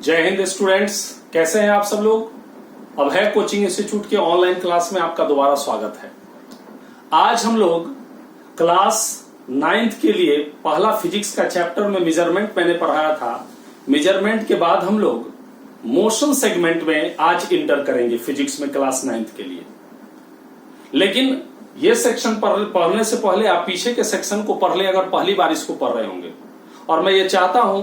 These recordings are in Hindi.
जय हिंद स्टूडेंट्स, कैसे हैं आप सब लोग। अब है कोचिंग इंस्टीट्यूट के ऑनलाइन क्लास में आपका दोबारा स्वागत है। आज हम लोग क्लास 9th के लिए पहला फिजिक्स का चैप्टर में मेजरमेंट मैंने पढ़ाया था। मेजरमेंट के बाद हम लोग मोशन सेगमेंट में आज इंटर करेंगे फिजिक्स में क्लास 9th के लिए। लेकिन ये सेक्शन पढ़ने से पहले आप पीछे के सेक्शन को पढ़ ले, अगर पहली बार इसको पढ़ रहे होंगे। और मैं ये चाहता हूं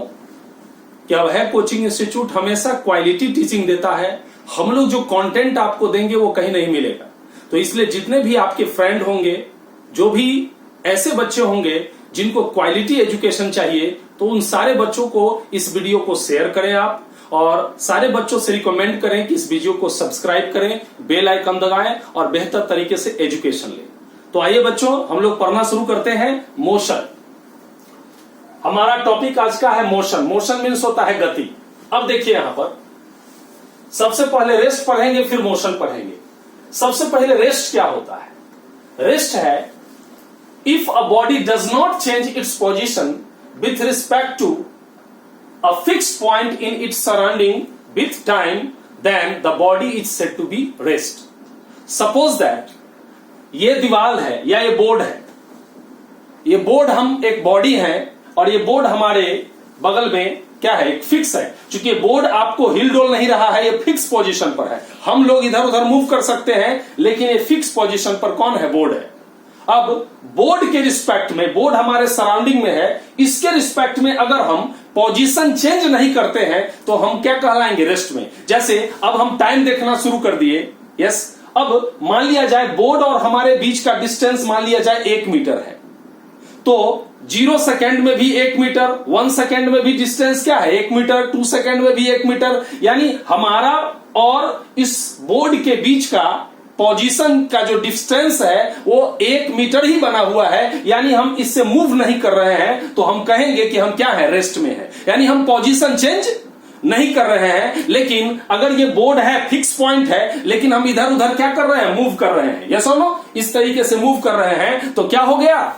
कि अब है कोचिंग इंस्टीट्यूट हमेशा क्वालिटी टीचिंग देता है। हम लोग जो कंटेंट आपको देंगे वो कहीं नहीं मिलेगा। तो इसलिए जितने भी आपके फ्रेंड होंगे, जो भी ऐसे बच्चे होंगे जिनको क्वालिटी एजुकेशन चाहिए, तो उन सारे बच्चों को इस वीडियो को शेयर करें आप, और सारे बच्चों से रिकमेंड करें कि इस वीडियो को सब्सक्राइब करें, बेल आइकन दबाएं और बेहतर तरीके से एजुकेशन लें। तो आइए बच्चों, हम लोग पढ़ना शुरू करते हैं। मोशन हमारा टॉपिक आज का है। मोशन मोशन मीन्स होता है गति। अब देखिए यहां पर सबसे पहले रेस्ट पढ़ेंगे, फिर मोशन पढ़ेंगे। सबसे पहले रेस्ट क्या होता है? रेस्ट है if a body does not change its position with respect to a fixed point in its surrounding with time, then the body is said to be rest. Suppose that ये दीवार है या ये बोर्ड है। ये बोर्ड हम एक बॉडी है और ये बोर्ड हमारे बगल में क्या है, एक फिक्स है। क्योंकि बोर्ड आपको हिल डोल नहीं रहा है, ये फिक्स पोजीशन पर है। हम लोग इधर उधर मूव कर सकते हैं, लेकिन ये फिक्स पोजीशन पर कौन है? बोर्ड है। अब बोर्ड के रिस्पेक्ट में, बोर्ड हमारे सराउंडिंग में है, इसके रिस्पेक्ट में अगर हम पोजीशन चेंज नहीं करते हैं तो हम क्या कहलाएंगे? रेस्ट में। जैसे अब हम टाइम देखना शुरू कर दिए। यस, अब मान लिया जाए बोर्ड और हमारे बीच का डिस्टेंस मान लिया जाए 1 मीटर है, तो 0 सेकेंड में भी 1 मीटर, 1 सेकेंड में भी डिस्टेंस क्या है? 1 मीटर, 2 सेकेंड में भी 1 मीटर। यानी हमारा और इस बोर्ड के बीच का पोजीशन का जो डिस्टेंस है वो 1 मीटर ही बना हुआ है। यानी हम इससे मूव नहीं कर रहे हैं, तो हम कहेंगे कि हम क्या है? रेस्ट में है। यानी हम पोजीशन चेंज नहीं कर रहे हैं। लेकिन अगर ये बोर्ड है, फिक्स पॉइंट है, लेकिन हम इधर उधर क्या कर रहे हैं? मूव कर रहे हैं। यस और नो? इस तरीके से मूव कर रहे हैं, तो क्या हो गया?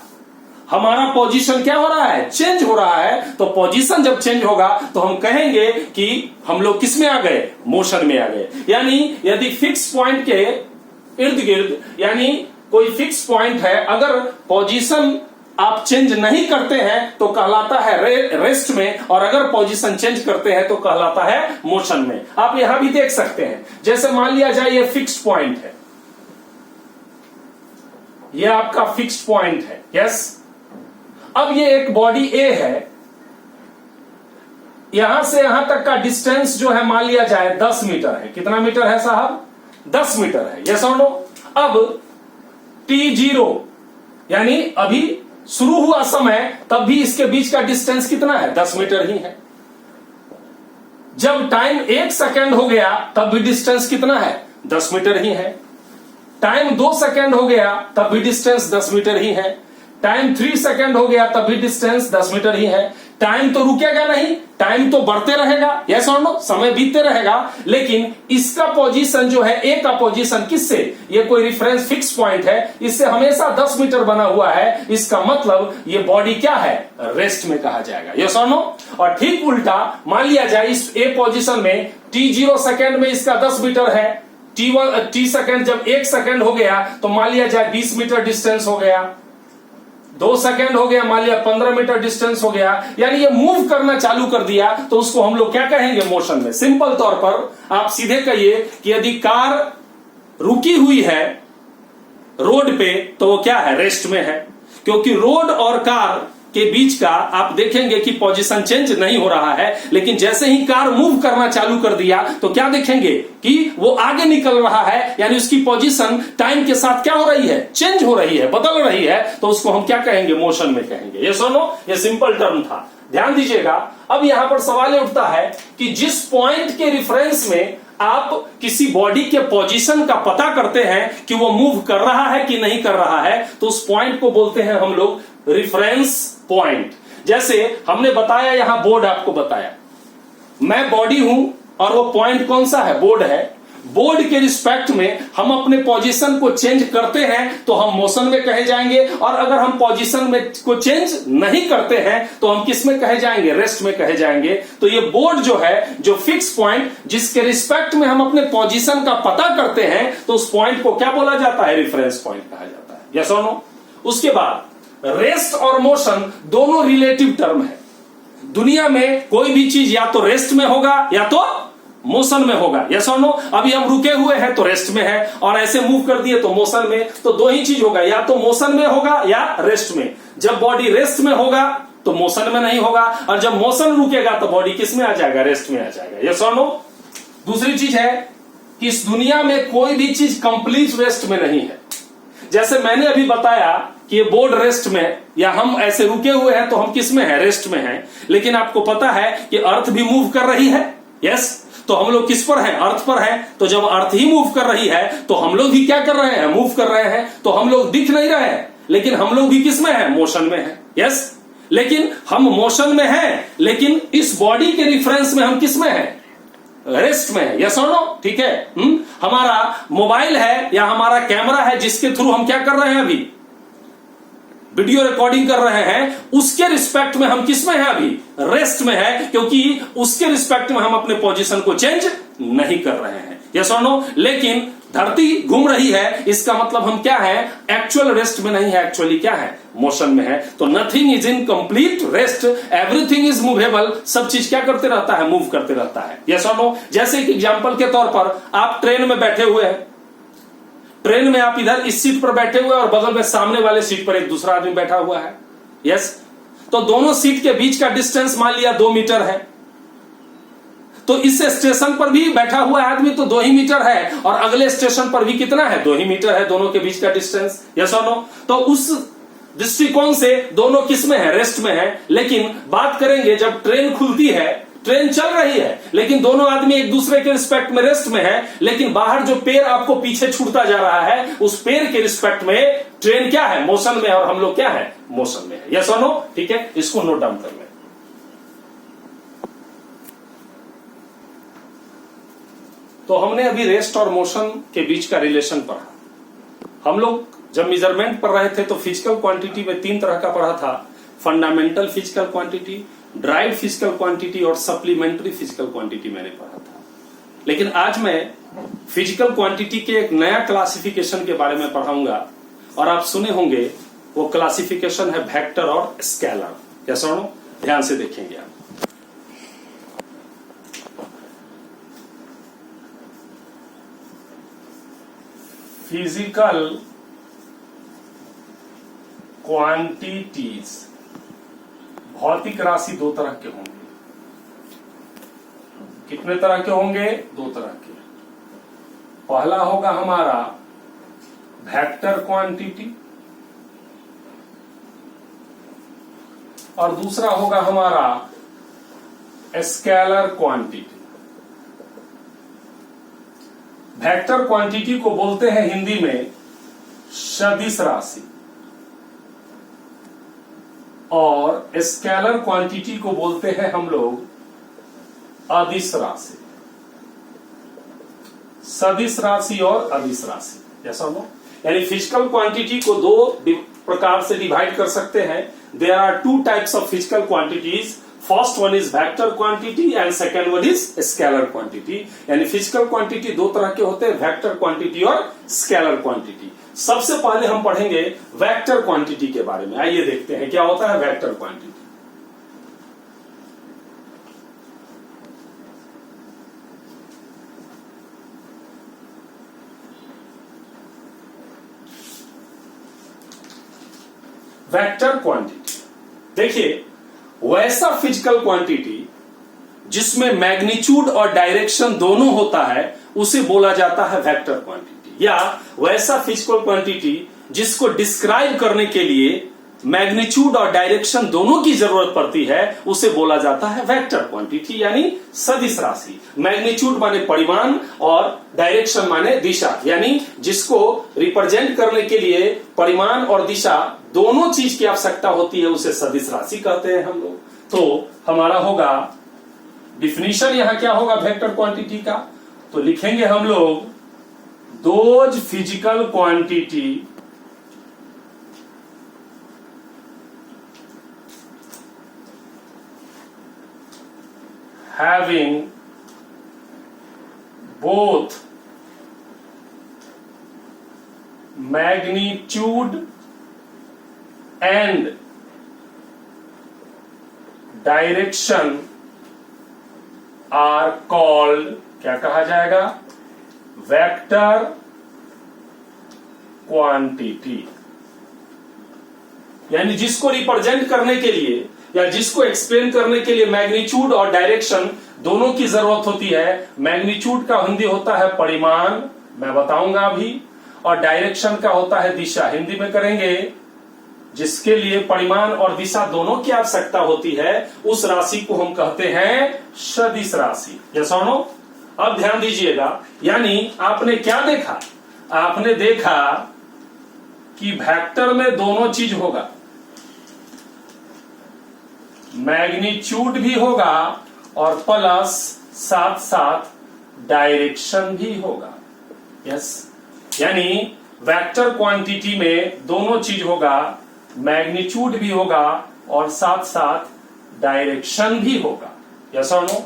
हमारा पोजीशन क्या हो रहा है? चेंज हो रहा है। तो पोजीशन जब चेंज होगा तो हम कहेंगे कि हम लोग किस में आ गए? मोशन में आ गए। यानी यदि फिक्स पॉइंट के इर्द गिर्द, यानी कोई फिक्स पॉइंट है, अगर पोजीशन आप चेंज नहीं करते हैं तो कहलाता है रेस्ट में, और अगर पोजीशन चेंज करते हैं तो कहलाता है मोशन में। आप यहां भी देख सकते हैं, जैसे मान लिया जाए ये फिक्स पॉइंट है, ये आपका फिक्स पॉइंट है। यस, अब ये एक बॉडी ए है, यहां से यहां तक का डिस्टेंस जो है मान लिया जाए 10 मीटर है। कितना मीटर है साहब? 10 मीटर है। यस और नो? अब t0 यानी अभी शुरू हुआ समय, तब भी इसके बीच का डिस्टेंस कितना है? 10 मीटर ही है। जब टाइम 1 सेकेंड हो गया तब भी डिस्टेंस कितना है? 10 मीटर ही है। टाइम 2 सेकेंड हो गया तब भी डिस्टेंस 10 मीटर ही है। टाइम 3 सेकेंड हो गया तब भी डिस्टेंस 10 मीटर ही है। टाइम तो रुकेगा नहीं, टाइम तो बढ़ते रहेगा। यस और नो? समय बीतते रहेगा। लेकिन इसका पोजीशन जो है, ए का पोजीशन किससे? ये कोई रिफरेंस फिक्स पॉइंट है, इससे हमेशा 10 मीटर बना हुआ है। इसका मतलब ये बॉडी क्या है? रेस्ट में कहा जाएगा। यस और नो? और ठीक उल्टा मान लिया जाए इस ए पोजीशन में t0 सेकेंड में इसका 10 मीटर है। t सेकेंड जब 1 सेकेंड हो गया तो मान लिया जाए 20 मीटर डिस्टेंस हो गया। 2 सेकेंड हो गया, मान लिया 15 मीटर डिस्टेंस हो गया। यानी ये मूव करना चालू कर दिया, तो उसको हम लोग क्या कहेंगे? मोशन में। सिंपल तौर पर आप सीधे कहिए कि यदि कार रुकी हुई है रोड पे तो वो क्या है? रेस्ट में है। क्योंकि रोड और कार के बीच का आप देखेंगे कि पोजीशन चेंज नहीं हो रहा है, लेकिन जैसे ही कार मूव करना चालू कर दिया तो क्या देखेंगे कि वो आगे निकल रहा है। यानी उसकी पोजीशन टाइम के साथ क्या हो रही है? चेंज हो रही है, बदल रही है। तो उसको हम क्या कहेंगे? मोशन में कहेंगे। ये सुनो, ये सिंपल टर्म था, ध्यान दीजिएगा। अब यहां पर सवाल उठता है कि जिस पॉइंट के रिफरेंस में आप किसी बॉडी के पोजीशन का पता करते हैं कि वो मूव कर रहा है कि नहीं कर रहा है, तो उस पॉइंट को बोलते हैं हम लोग रिफरेंस पॉइंट। जैसे हमने बताया, यहां बोर्ड आपको बताया, मैं बॉडी हूं और वो पॉइंट कौन सा है? बोर्ड है। बोर्ड के रिस्पेक्ट में हम अपने पोजीशन को चेंज करते हैं तो हम मोशन में कहे जाएंगे, और अगर हम पोजीशन में को चेंज नहीं करते हैं तो हम किस में कहे जाएंगे, रेस्ट में कहे जाएंगे। तो ये बोर्ड जो है, जो फिक्स पॉइंट जिसके रिस्पेक्ट में हम अपने पोजीशन का पता करते हैं, तो उस पॉइंट को क्या बोला जाता है, रेफरेंस पॉइंट कहा जाता है। यस और नो। उसके बाद रेस्ट और मोशन दोनों रिलेटिव टर्म है। दुनिया में कोई भी चीज या तो रेस्ट में होगा या तो मोशन में होगा। यस और नो। अभी हम रुके हुए हैं तो रेस्ट में है, और ऐसे मूव कर दिए तो मोशन में। तो दो ही चीज होगा, या तो मोशन में होगा या रेस्ट में। जब बॉडी रेस्ट में होगा तो मोशन में नहीं होगा, और जब मोशन रुकेगा तो बॉडी किस में आ जाएगा, रेस्ट में आ जाएगा। यस और नो। दूसरी चीज है कि इस दुनिया में कोई भी चीज कंप्लीट रेस्ट में नहीं है। जैसे मैंने अभी बताया कि ये बोर्ड रेस्ट में, या हम ऐसे रुके हुए हैं तो हम किस में है, रेस्ट में हैं। लेकिन आपको पता है कि अर्थ भी मूव कर रही है। यस। तो हम लोग किस पर हैं, अर्थ पर हैं। तो जब अर्थ ही मूव कर रही है तो हम लोग भी क्या कर रहे हैं, मूव कर रहे हैं। तो हम लोग दिख नहीं रहे हैं, लेकिन हम लोग भी किस में हैं, मोशन में हैं। यस। लेकिन हम मोशन में हैं, लेकिन इस बॉडी के रिफरेंस में हम किस में हैं, रेस्ट में है। यस और नो। ठीक है। हमारा मोबाइल है या हमारा कैमरा है जिसके थ्रू हम क्या कर रहे हैं, अभी वीडियो रिकॉर्डिंग कर रहे हैं, उसके रिस्पेक्ट में हम किस में हैं, अभी रेस्ट में है, क्योंकि उसके रिस्पेक्ट में हम अपने पोजीशन को चेंज नहीं कर रहे हैं। यस और नो। लेकिन धरती घूम रही है, इसका मतलब हम क्या है, एक्चुअल रेस्ट में नहीं है, एक्चुअली क्या है, मोशन में है। तो nothing is in complete rest, everything is movable. सब चीज क्या करते रहता है, मूव करते रहता है। यस और नो। जैसे एक एग्जांपल के तौर पर आप ट्रेन में बैठे हुए हैं, ट्रेन में आप इधर इस सीट पर बैठे हुए हैं और बगल में सामने वाले सीट पर एक दूसरा आदमी बैठा हुआ है। यस। तो दोनों सीट के बीच का डिस्टेंस मान लिया 2 मीटर है। तो इस स्टेशन पर भी बैठा हुआ आदमी तो 2 ही मीटर है, और अगले स्टेशन पर भी कितना है, 2 ही मीटर है, दोनों के बीच का डिस्टेंस। यस और नो। तो उस दृष्टिकोण से दोनों किस में है, रेस्ट में है। लेकिन बात करेंगे जब ट्रेन खुलती है, ट्रेन चल रही है, लेकिन दोनों आदमी एक दूसरे के रिस्पेक्ट में रेस्ट में है, लेकिन बाहर जो पैर आपको पीछे छूटता जा रहा है, उस पैर के रिस्पेक्ट में ट्रेन क्या है, मोशन में, और हम लोग क्या है, मोशन में है। यस और नो। ठीक है, इसको नोट डाउन कर लें। तो हमने अभी रेस्ट और मोशन के बीच का रिलेशन पढ़ा। हम लोग जब मेजरमेंट पढ़ रहे थे तो फिजिकल क्वांटिटी में 3 तरह का पढ़ा था, fundamental physical quantity, drive physical quantity और सप्लीमेंट्री फिजिकल क्वांटिटी मैंने पढ़ा था। लेकिन आज मैं फिजिकल क्वांटिटी के एक नया क्लासिफिकेशन के बारे में पढ़ाऊंगा, और आप सुने होंगे वो क्लासिफिकेशन है वेक्टर और स्केलर। कैसा हो, ध्यान से देखेंगे आप। फिजिकल क्वांटिटीज, भौतिक राशि 2 तरह के होंगे। कितने तरह के होंगे, 2 तरह के। पहला होगा हमारा वेक्टर क्वांटिटी, और दूसरा होगा हमारा स्केलर क्वांटिटी। वेक्टर क्वांटिटी को बोलते हैं हिंदी में सदिश राशि, और स्केलर क्वांटिटी को बोलते हैं हम लोग अदिश राशि। सदिश राशि और अदिश राशि, ऐसा हो। यानी फिजिकल क्वांटिटी को 2 प्रकार से डिवाइड कर सकते हैं। There are 2 types of physical quantities. First one is vector quantity and second one is scalar quantity. यानी फिजिकल क्वांटिटी 2 तरह के होते हैं, वेक्टर क्वांटिटी और स्केलर क्वांटिटी। सबसे पहले हम पढ़ेंगे वेक्टर क्वांटिटी के बारे में। आइए देखते हैं क्या होता है वेक्टर क्वांटिटी। वेक्टर क्वांटिटी, देखिए, वैसा फिजिकल क्वांटिटी जिसमें मैग्नीट्यूड और डायरेक्शन दोनों होता है उसे बोला जाता है वेक्टर क्वांटिटी। या वैसा फिजिकल क्वांटिटी जिसको डिस्क्राइब करने के लिए मैग्नीट्यूड और डायरेक्शन दोनों की जरूरत पड़ती है उसे बोला जाता है वेक्टर क्वांटिटी, यानी सदिश राशि। मैग्नीट्यूड माने परिमाण और डायरेक्शन माने दिशा, यानी जिसको रिप्रेजेंट करने के लिए परिमाण और दिशा दोनों चीज की आवश्यकता होती है उसे सदिश राशि कहते हैं हम लोग। तो हमारा होगा डिफिनीशन, यहां क्या होगा वेक्टर क्वांटिटी का, तो लिखेंगे हम लोग those physical quantity having both magnitude and direction are called, क्या कहा जाएगा, वेक्टर क्वांटिटी। यानी जिसको रिप्रेजेंट करने के लिए या जिसको एक्सप्लेन करने के लिए मैग्नीट्यूड और डायरेक्शन दोनों की जरूरत होती है। मैग्नीट्यूड का हिंदी होता है परिमाण, मैं बताऊंगा अभी, और डायरेक्शन का होता है दिशा, हिंदी में करेंगे। जिसके लिए परिमाण और दिशा दोनों की आवश्यकता होती है उस राशि को हम कहते हैं सदिश राशि। यस और नो? अब ध्यान दीजिएगा, यानी आपने क्या देखा, आपने देखा कि वेक्टर में दोनों चीज होगा, मैग्नीट्यूड भी होगा और प्लस साथ साथ डायरेक्शन भी होगा। यस, यानी वेक्टर क्वांटिटी में दोनों चीज होगा, मैग्नीट्यूड भी होगा और साथ साथ डायरेक्शन भी होगा। यस और नो?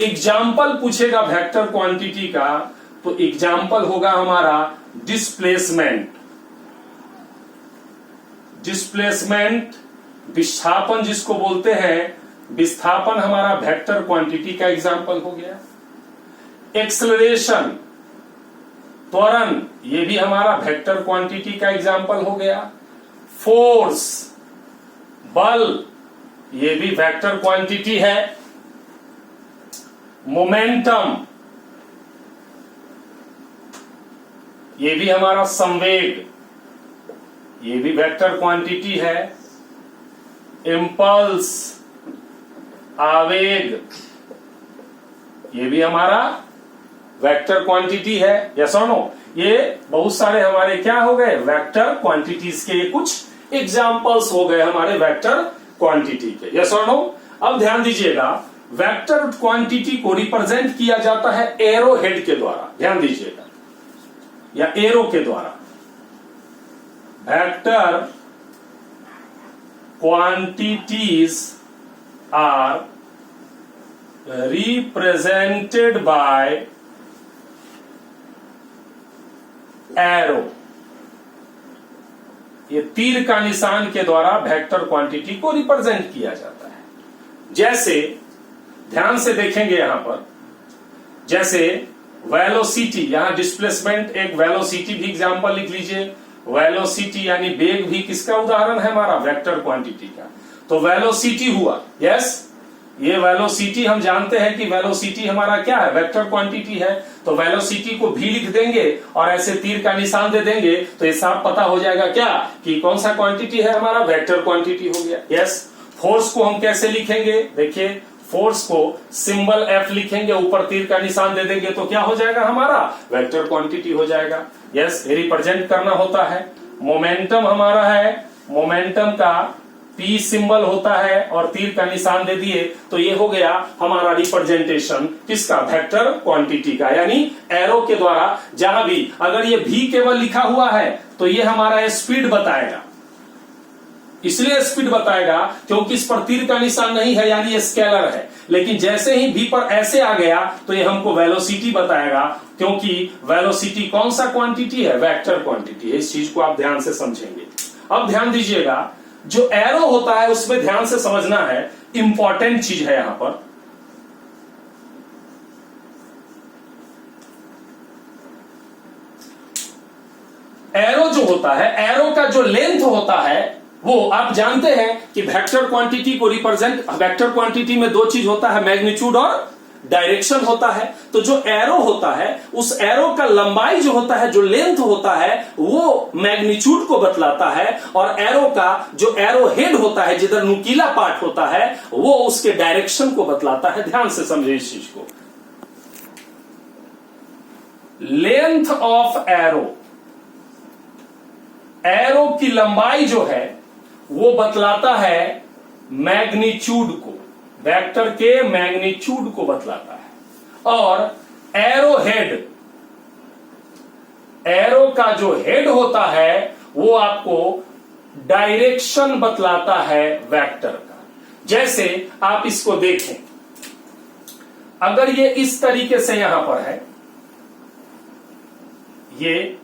एग्जाम्पल पूछेगा वेक्टर क्वांटिटी का, तो एग्जाम्पल होगा हमारा डिस्प्लेसमेंट। डिस्प्लेसमेंट, विस्थापन जिसको बोलते हैं, विस्थापन हमारा वेक्टर क्वांटिटी का एग्जाम्पल हो गया। एक्सेलरेशन, त्वरण, ये भी हमारा वेक्टर क्वांटिटी का एग्जाम्पल हो गया। फोर्स, बल, ये भी वेक्टर क्वांटिटी है। मोमेंटम, ये भी हमारा संवेग, ये भी वेक्टर क्वांटिटी है। इम्पल्स, आवेग, ये भी हमारा वेक्टर क्वांटिटी है। यस और नो? ये बहुत सारे हमारे क्या हो गए, वेक्टर क्वांटिटीज के कुछ एग्जांपल्स हो गए हमारे वेक्टर क्वांटिटी के। यस और नो? अब ध्यान दीजिएगा, वेक्टर क्वांटिटी को रिप्रेजेंट किया जाता है एरो हेड के द्वारा। ध्यान दीजिएगा, या एरो के द्वारा। Vector quantities are represented by arrow। ये तीर का निशान के द्वारा वेक्टर क्वांटिटी को रिप्रेजेंट किया जाता है। जैसे ध्यान से देखेंगे यहां पर, जैसे वेलोसिटी, यहां डिस्प्लेसमेंट एक वेलोसिटी भी एग्जांपल लिख लीजिए। वेलोसिटी यानी वेग भी किसका उदाहरण है, हमारा वेक्टर क्वांटिटी का। तो वेलोसिटी हुआ, यस, ये वेलोसिटी हम जानते हैं कि वेलोसिटी हमारा क्या है, वेक्टर क्वांटिटी है। तो वेलोसिटी को भी लिख देंगे और ऐसे तीर का निशान दे देंगे तो ये साफ पता हो जाएगा क्या कि कौन सा क्वांटिटी है, हमारा वेक्टर क्वांटिटी हो गया। यस, फोर्स को हम कैसे लिखेंगे, देखिए फोर्स को सिंबल F लिखेंगे, ऊपर तीर का निशान दे देंगे तो क्या हो जाएगा, हमारा वेक्टर क्वांटिटी हो जाएगा। यस, रिप्रेजेंट करना होता है। मोमेंटम हमारा है, मोमेंटम का P सिंबल होता है और तीर का निशान दे दिए तो ये हो गया हमारा रिप्रेजेंटेशन किसका, वेक्टर क्वांटिटी का। यानी एरो के द्वारा जहां भी अगर ये भी केवल लिखा हुआ है तो ये हमारा स्पीड बताएगा, इसलिए स्पीड बताएगा क्योंकि इस पर तीर का निशान नहीं है, यानी ये स्केलर है। लेकिन जैसे ही भी पर ऐसे आ गया तो ये हमको वेलोसिटी बताएगा, क्योंकि वेलोसिटी कौन सा क्वांटिटी है, वेक्टर क्वांटिटी है। इस चीज को आप ध्यान से समझेंगे। अब ध्यान दीजिएगा, जो एरो होता है उसमें ध्यान से समझना है, इंपॉर्टेंट चीज है यहां पर। एरो जो होता है, एरो का जो लेंथ होता है वो आप जानते हैं कि वेक्टर क्वांटिटी को रिप्रेजेंट, वेक्टर क्वांटिटी में दो चीज होता है, मैग्नीट्यूड और डायरेक्शन होता है। तो जो एरो होता है उस एरो का लंबाई जो होता है, जो लेंथ होता है वो मैग्नीट्यूड को बतलाता है, और एरो का जो एरो हेड होता है, जिधर नुकीला पार्ट होता है, वो उसके डायरेक्शन को बतलाता है। ध्यान से समझे इस चीज को। लेंथ ऑफ एरो, एरो की लंबाई जो है वो बतलाता है मैग्नीट्यूड को, वेक्टर के मैग्नीट्यूड को बतलाता है। और एरो हेड, एरो का जो हेड होता है वो आपको डायरेक्शन बतलाता है वेक्टर का। जैसे आप इसको देखें, अगर ये इस तरीके से यहां पर है, ये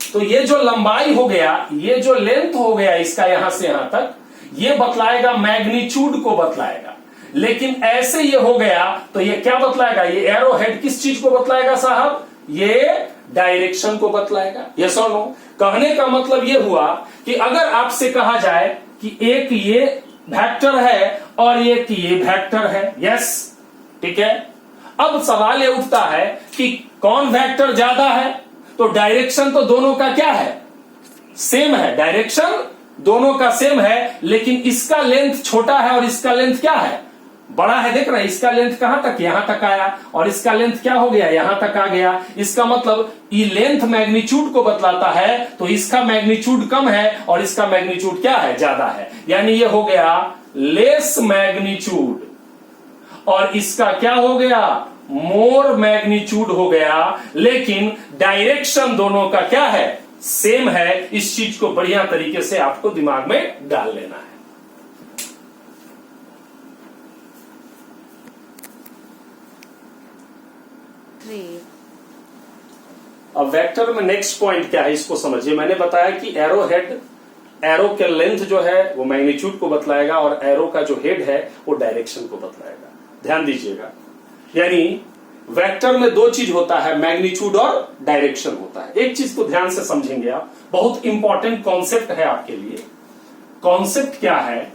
तो ये जो लंबाई हो गया, ये जो लेंथ हो गया इसका यहां से यहां तक, ये बतलाएगा मैग्नीट्यूड को बतलाएगा। लेकिन ऐसे ये हो गया तो ये क्या बतलाएगा, ये एरो हेड किस चीज को बतलाएगा साहब, ये डायरेक्शन को बतलाएगा। यस और नो? कहने का मतलब ये हुआ कि अगर आपसे कहा जाए कि एक ये वेक्टर है और एक ये वेक्टर है, यस ठीक है, अब सवाल ये उठता है कि कौन वेक्टर ज्यादा है, तो डायरेक्शन तो दोनों का क्या है, सेम है, डायरेक्शन दोनों का सेम है, लेकिन इसका लेंथ छोटा है और इसका लेंथ क्या है, बड़ा है। देख रहे हैं, इसका लेंथ कहां तक, यहां तक आया, और इसका लेंथ क्या हो गया, यहां तक आ गया। इसका मतलब ये लेंथ मैग्नीट्यूड को बतलाता है, तो इसका मैग्नीट्यूड कम है और इसका मैग्नीट्यूड क्या है, ज्यादा है। यानी ये हो गया लेस मैग्नीट्यूड, और इसका क्या हो गया, मोर मैग्नीट्यूड हो गया। लेकिन डायरेक्शन दोनों का क्या है, सेम है। इस चीज को बढ़िया तरीके से आपको दिमाग में डाल लेना है। अब वेक्टर में नेक्स्ट पॉइंट क्या है, इसको समझिए। मैंने बताया कि एरो हेड, एरो के लेंथ जो है वो मैग्नीट्यूड को बतलाएगा और एरो का जो हेड है वो डायरेक्शन को बतलाएगा। ध्यान दीजिएगा, यानी वेक्टर में दो चीज होता है, मैग्नीट्यूड और डायरेक्शन होता है। एक चीज को ध्यान से समझेंगे आप, बहुत इंपॉर्टेंट कॉन्सेप्ट है आपके लिए। कॉन्सेप्ट क्या है,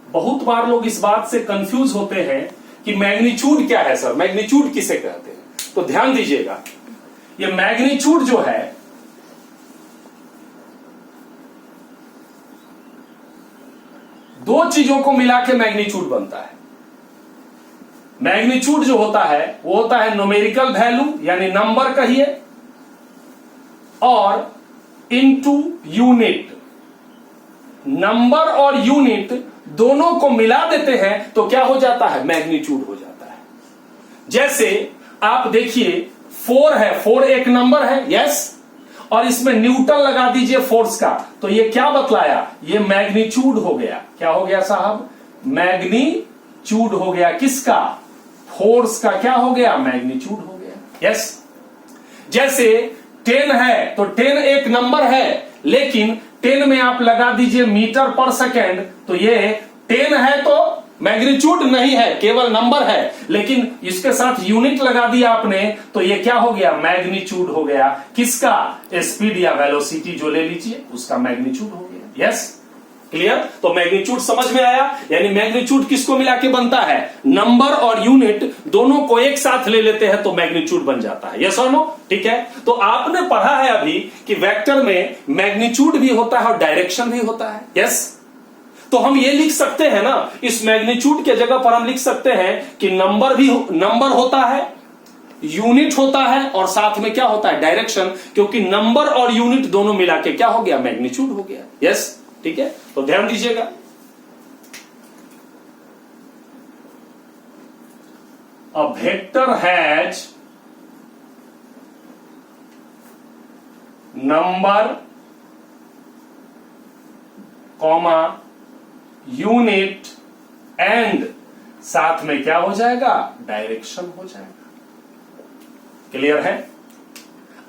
बहुत बार लोग इस बात से कंफ्यूज होते हैं कि मैग्नीट्यूड क्या है सर, मैग्नीट्यूड किसे कहते हैं। तो ध्यान दीजिएगा, ये मैग्नीट्यूड जो है दो चीजों को मिला के मैग्नीट्यूड बनता है। मैग्नीट्यूड जो होता है वो होता है न्यूमेरिकल वैल्यू, यानी नंबर कहिए, और इनटू यूनिट। नंबर और यूनिट दोनों को मिला देते हैं तो क्या हो जाता है, मैग्नीट्यूड हो जाता है। जैसे आप देखिए 4 है, 4 एक नंबर है, यस, और इसमें न्यूटन लगा दीजिए फोर्स का, तो ये क्या बतलाया, ये मैग्नीट्यूड हो गया। क्या हो गया साहब, मैग्नीट्यूड हो गया। किसका, फोर्स का क्या हो गया, मैग्नीट्यूड हो गया। यस, जैसे 10 है तो 10 एक नंबर है, लेकिन 10 में आप लगा दीजिए मीटर पर सेकेंड, तो ये 10 है तो मैग्नीट्यूड नहीं है, केवल नंबर है, लेकिन इसके साथ यूनिट लगा दिया आपने तो ये क्या हो गया, मैग्नीट्यूड हो गया। किसका, स्पीड या वेलोसिटी जो ले लीजिए उसका मैग्नीट्यूड हो गया। Yes, clear? तो मैग्नीट्यूड समझ में आया, यानी मैग्नीट्यूड किसको मिला के बनता है, नंबर और यूनिट दोनों को एक साथ ले लेते हैं तो मैग्नीट्यूड बन जाता है। यस और नो? ठीक है, तो आपने पढ़ा है अभी कि वेक्टर में मैग्नीट्यूड भी होता है और डायरेक्शन भी होता है। यस, तो हम ये लिख सकते हैं ना, इस मैग्नीट्यूड के जगह पर हम लिख सकते हैं कि नंबर होता है, यूनिट होता है, और साथ में क्या होता है, डायरेक्शन, क्योंकि नंबर और यूनिट दोनों मिला के क्या हो गया, मैग्नीट्यूड हो गया। यस, ठीक है, तो ध्यान दीजिएगा। A vector has number comma unit and साथ में क्या हो जाएगा, डायरेक्शन हो जाएगा। क्लियर है?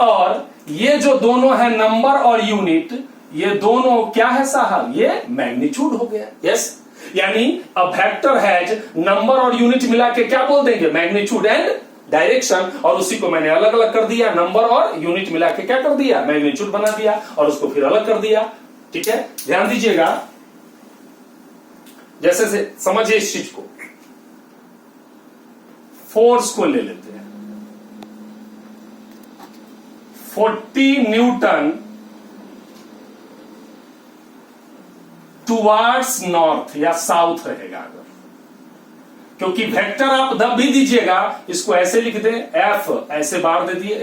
और ये जो दोनों है नंबर और यूनिट, ये दोनों क्या है साहब, ये मैग्नीट्यूड हो गया। यस, यानी अ वेक्टर हैज नंबर और यूनिट मिला के क्या बोल देंगे, मैग्नीट्यूड एंड डायरेक्शन, और उसी को मैंने अलग अलग कर दिया, नंबर और यूनिट मिला के क्या कर दिया, मैग्नीट्यूड बना दिया, और उसको फिर अलग कर दिया। ठीक है, ध्यान दीजिएगा, जैसे से समझिए इस चीज को। फोर्स को ले लेते हैं, 40 न्यूटन टुवार्ड्स नॉर्थ या साउथ रहेगा। अगर क्योंकि वेक्टर आप दब भी दीजिएगा, इसको ऐसे लिख दे, एफ ऐसे बार दे दिए,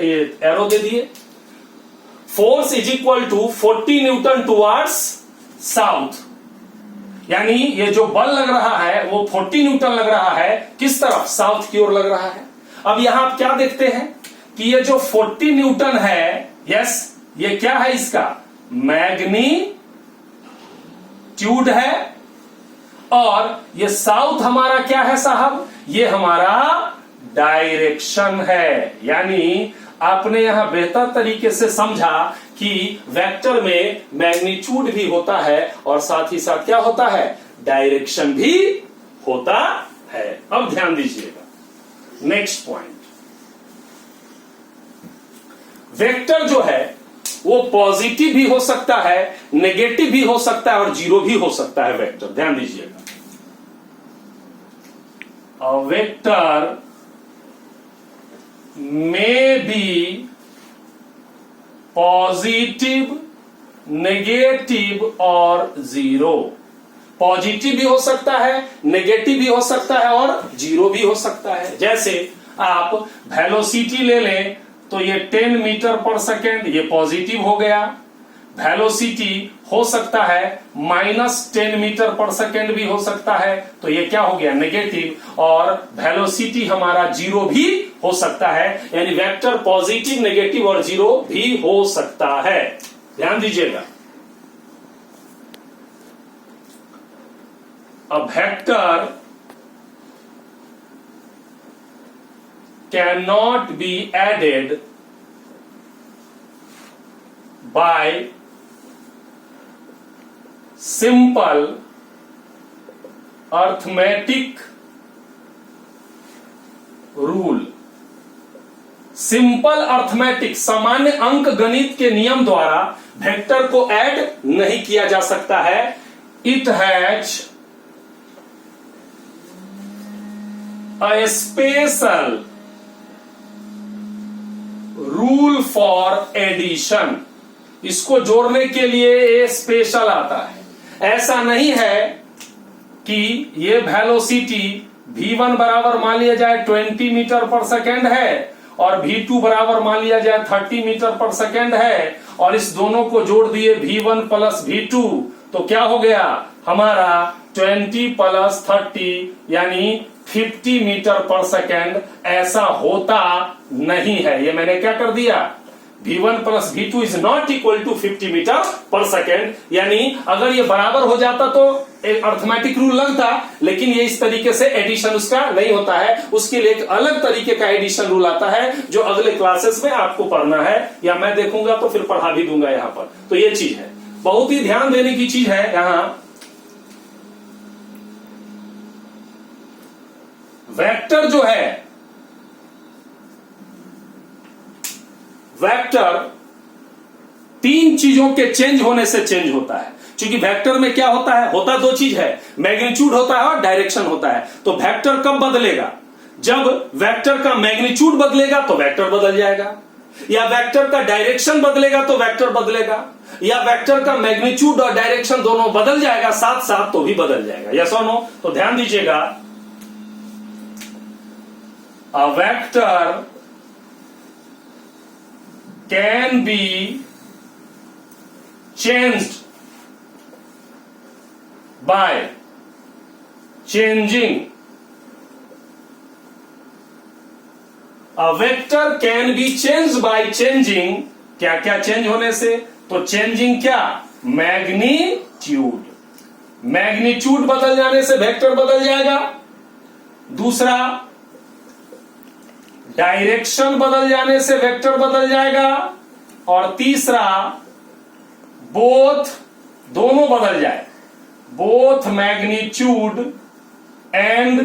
एरो दे दिए, force is equal to 40 newton towards south. यानी ये जो बल लग रहा है वो 40 न्यूटन लग रहा है, किस तरफ, साउथ की ओर लग रहा है। अब यहां आप क्या देखते हैं कि ये जो 40 न्यूटन है, यस, ये क्या है, इसका मैग्नीट्यूड है, और ये साउथ हमारा क्या है साहब, ये हमारा डायरेक्शन है। यानी आपने यहां बेहतर तरीके से समझा कि वेक्टर में मैग्नीट्यूड भी होता है और साथ ही साथ क्या होता है, डायरेक्शन भी होता है। अब ध्यान दीजिएगा नेक्स्ट पॉइंट, वेक्टर जो है वो पॉजिटिव भी हो सकता है, नेगेटिव भी हो सकता है और जीरो भी हो सकता है वेक्टर। ध्यान दीजिएगा, a vector may be positive, negative और जीरो। पॉजिटिव भी हो सकता है, नेगेटिव भी हो सकता है और जीरो भी हो सकता है। जैसे आप वेलोसिटी ले लें तो ये 10 मीटर पर सेकेंड, ये पॉजिटिव हो गया। वेलोसिटी हो सकता है -10 मीटर पर सेकेंड भी हो सकता है, तो ये क्या हो गया, नेगेटिव। और वेलोसिटी हमारा जीरो भी हो सकता है, यानी वेक्टर पॉजिटिव, नेगेटिव और जीरो भी हो सकता है। ध्यान दीजिएगा, a vector can not be added by simple arithmetic rule. Simple arithmetic, सामान्य अंक गणित के नियम द्वारा वेक्टर को ऐड नहीं किया जा सकता है। It has a special rule for addition. इसको जोड़ने के लिए स्पेशल आता है। ऐसा नहीं है कि ये वेलोसिटी v1 बराबर मान लिया जाए 20 मीटर पर सेकेंड है और v2 बराबर मान लिया जाए 30 मीटर पर सेकेंड है, और इस दोनों को जोड़ दिए v1 प्लस v2, तो क्या हो गया हमारा 20 प्लस 30 यानी 50 मीटर पर सेकेंड। ऐसा होता नहीं है। ये मैंने क्या कर दिया, v1 plus v2 is not equal to 50 metre per second. यानी अगर ये बराबर हो जाता तो एक अर्थमेटिक रूल लगता, लेकिन ये इस तरीके से एडिशन उसका नहीं होता है। उसके लिए एक अलग तरीके का एडिशन रूल आता है जो अगले क्लासेस में आपको पढ़ना है, या मैं देखूंगा तो फिर पढ़ा भी दूंगा यहां पर। तो ये चीज है, बहुत ही ध्यान देने की चीज है। यहां वेक्टर जो है, वेक्टर 3 चीजों के चेंज होने से चेंज होता है। क्योंकि वेक्टर में क्या होता है, होता 2 चीज है, मैग्नीट्यूड होता है और डायरेक्शन होता है। तो वेक्टर कब बदलेगा, जब वेक्टर का मैग्नीट्यूड बदलेगा तो वेक्टर बदल जाएगा, या वेक्टर का डायरेक्शन बदलेगा तो वेक्टर बदलेगा, या वेक्टर का मैग्नीट्यूड और डायरेक्शन दोनों बदल जाएगा साथ साथ तो भी बदल जाएगा। यस और नो। तो ध्यान दीजिएगा, a vector can be changed by changing. A vector can be changed by changing. क्या क्या चेंज होने से, तो चेंजिंग क्या, मैग्नीट्यूड। मैग्नीट्यूड बदल जाने से वेक्टर बदल जाएगा। दूसरा, डायरेक्शन बदल जाने से वेक्टर बदल जाएगा। और तीसरा, बोथ, दोनों बदल जाए, बोथ मैग्नीट्यूड एंड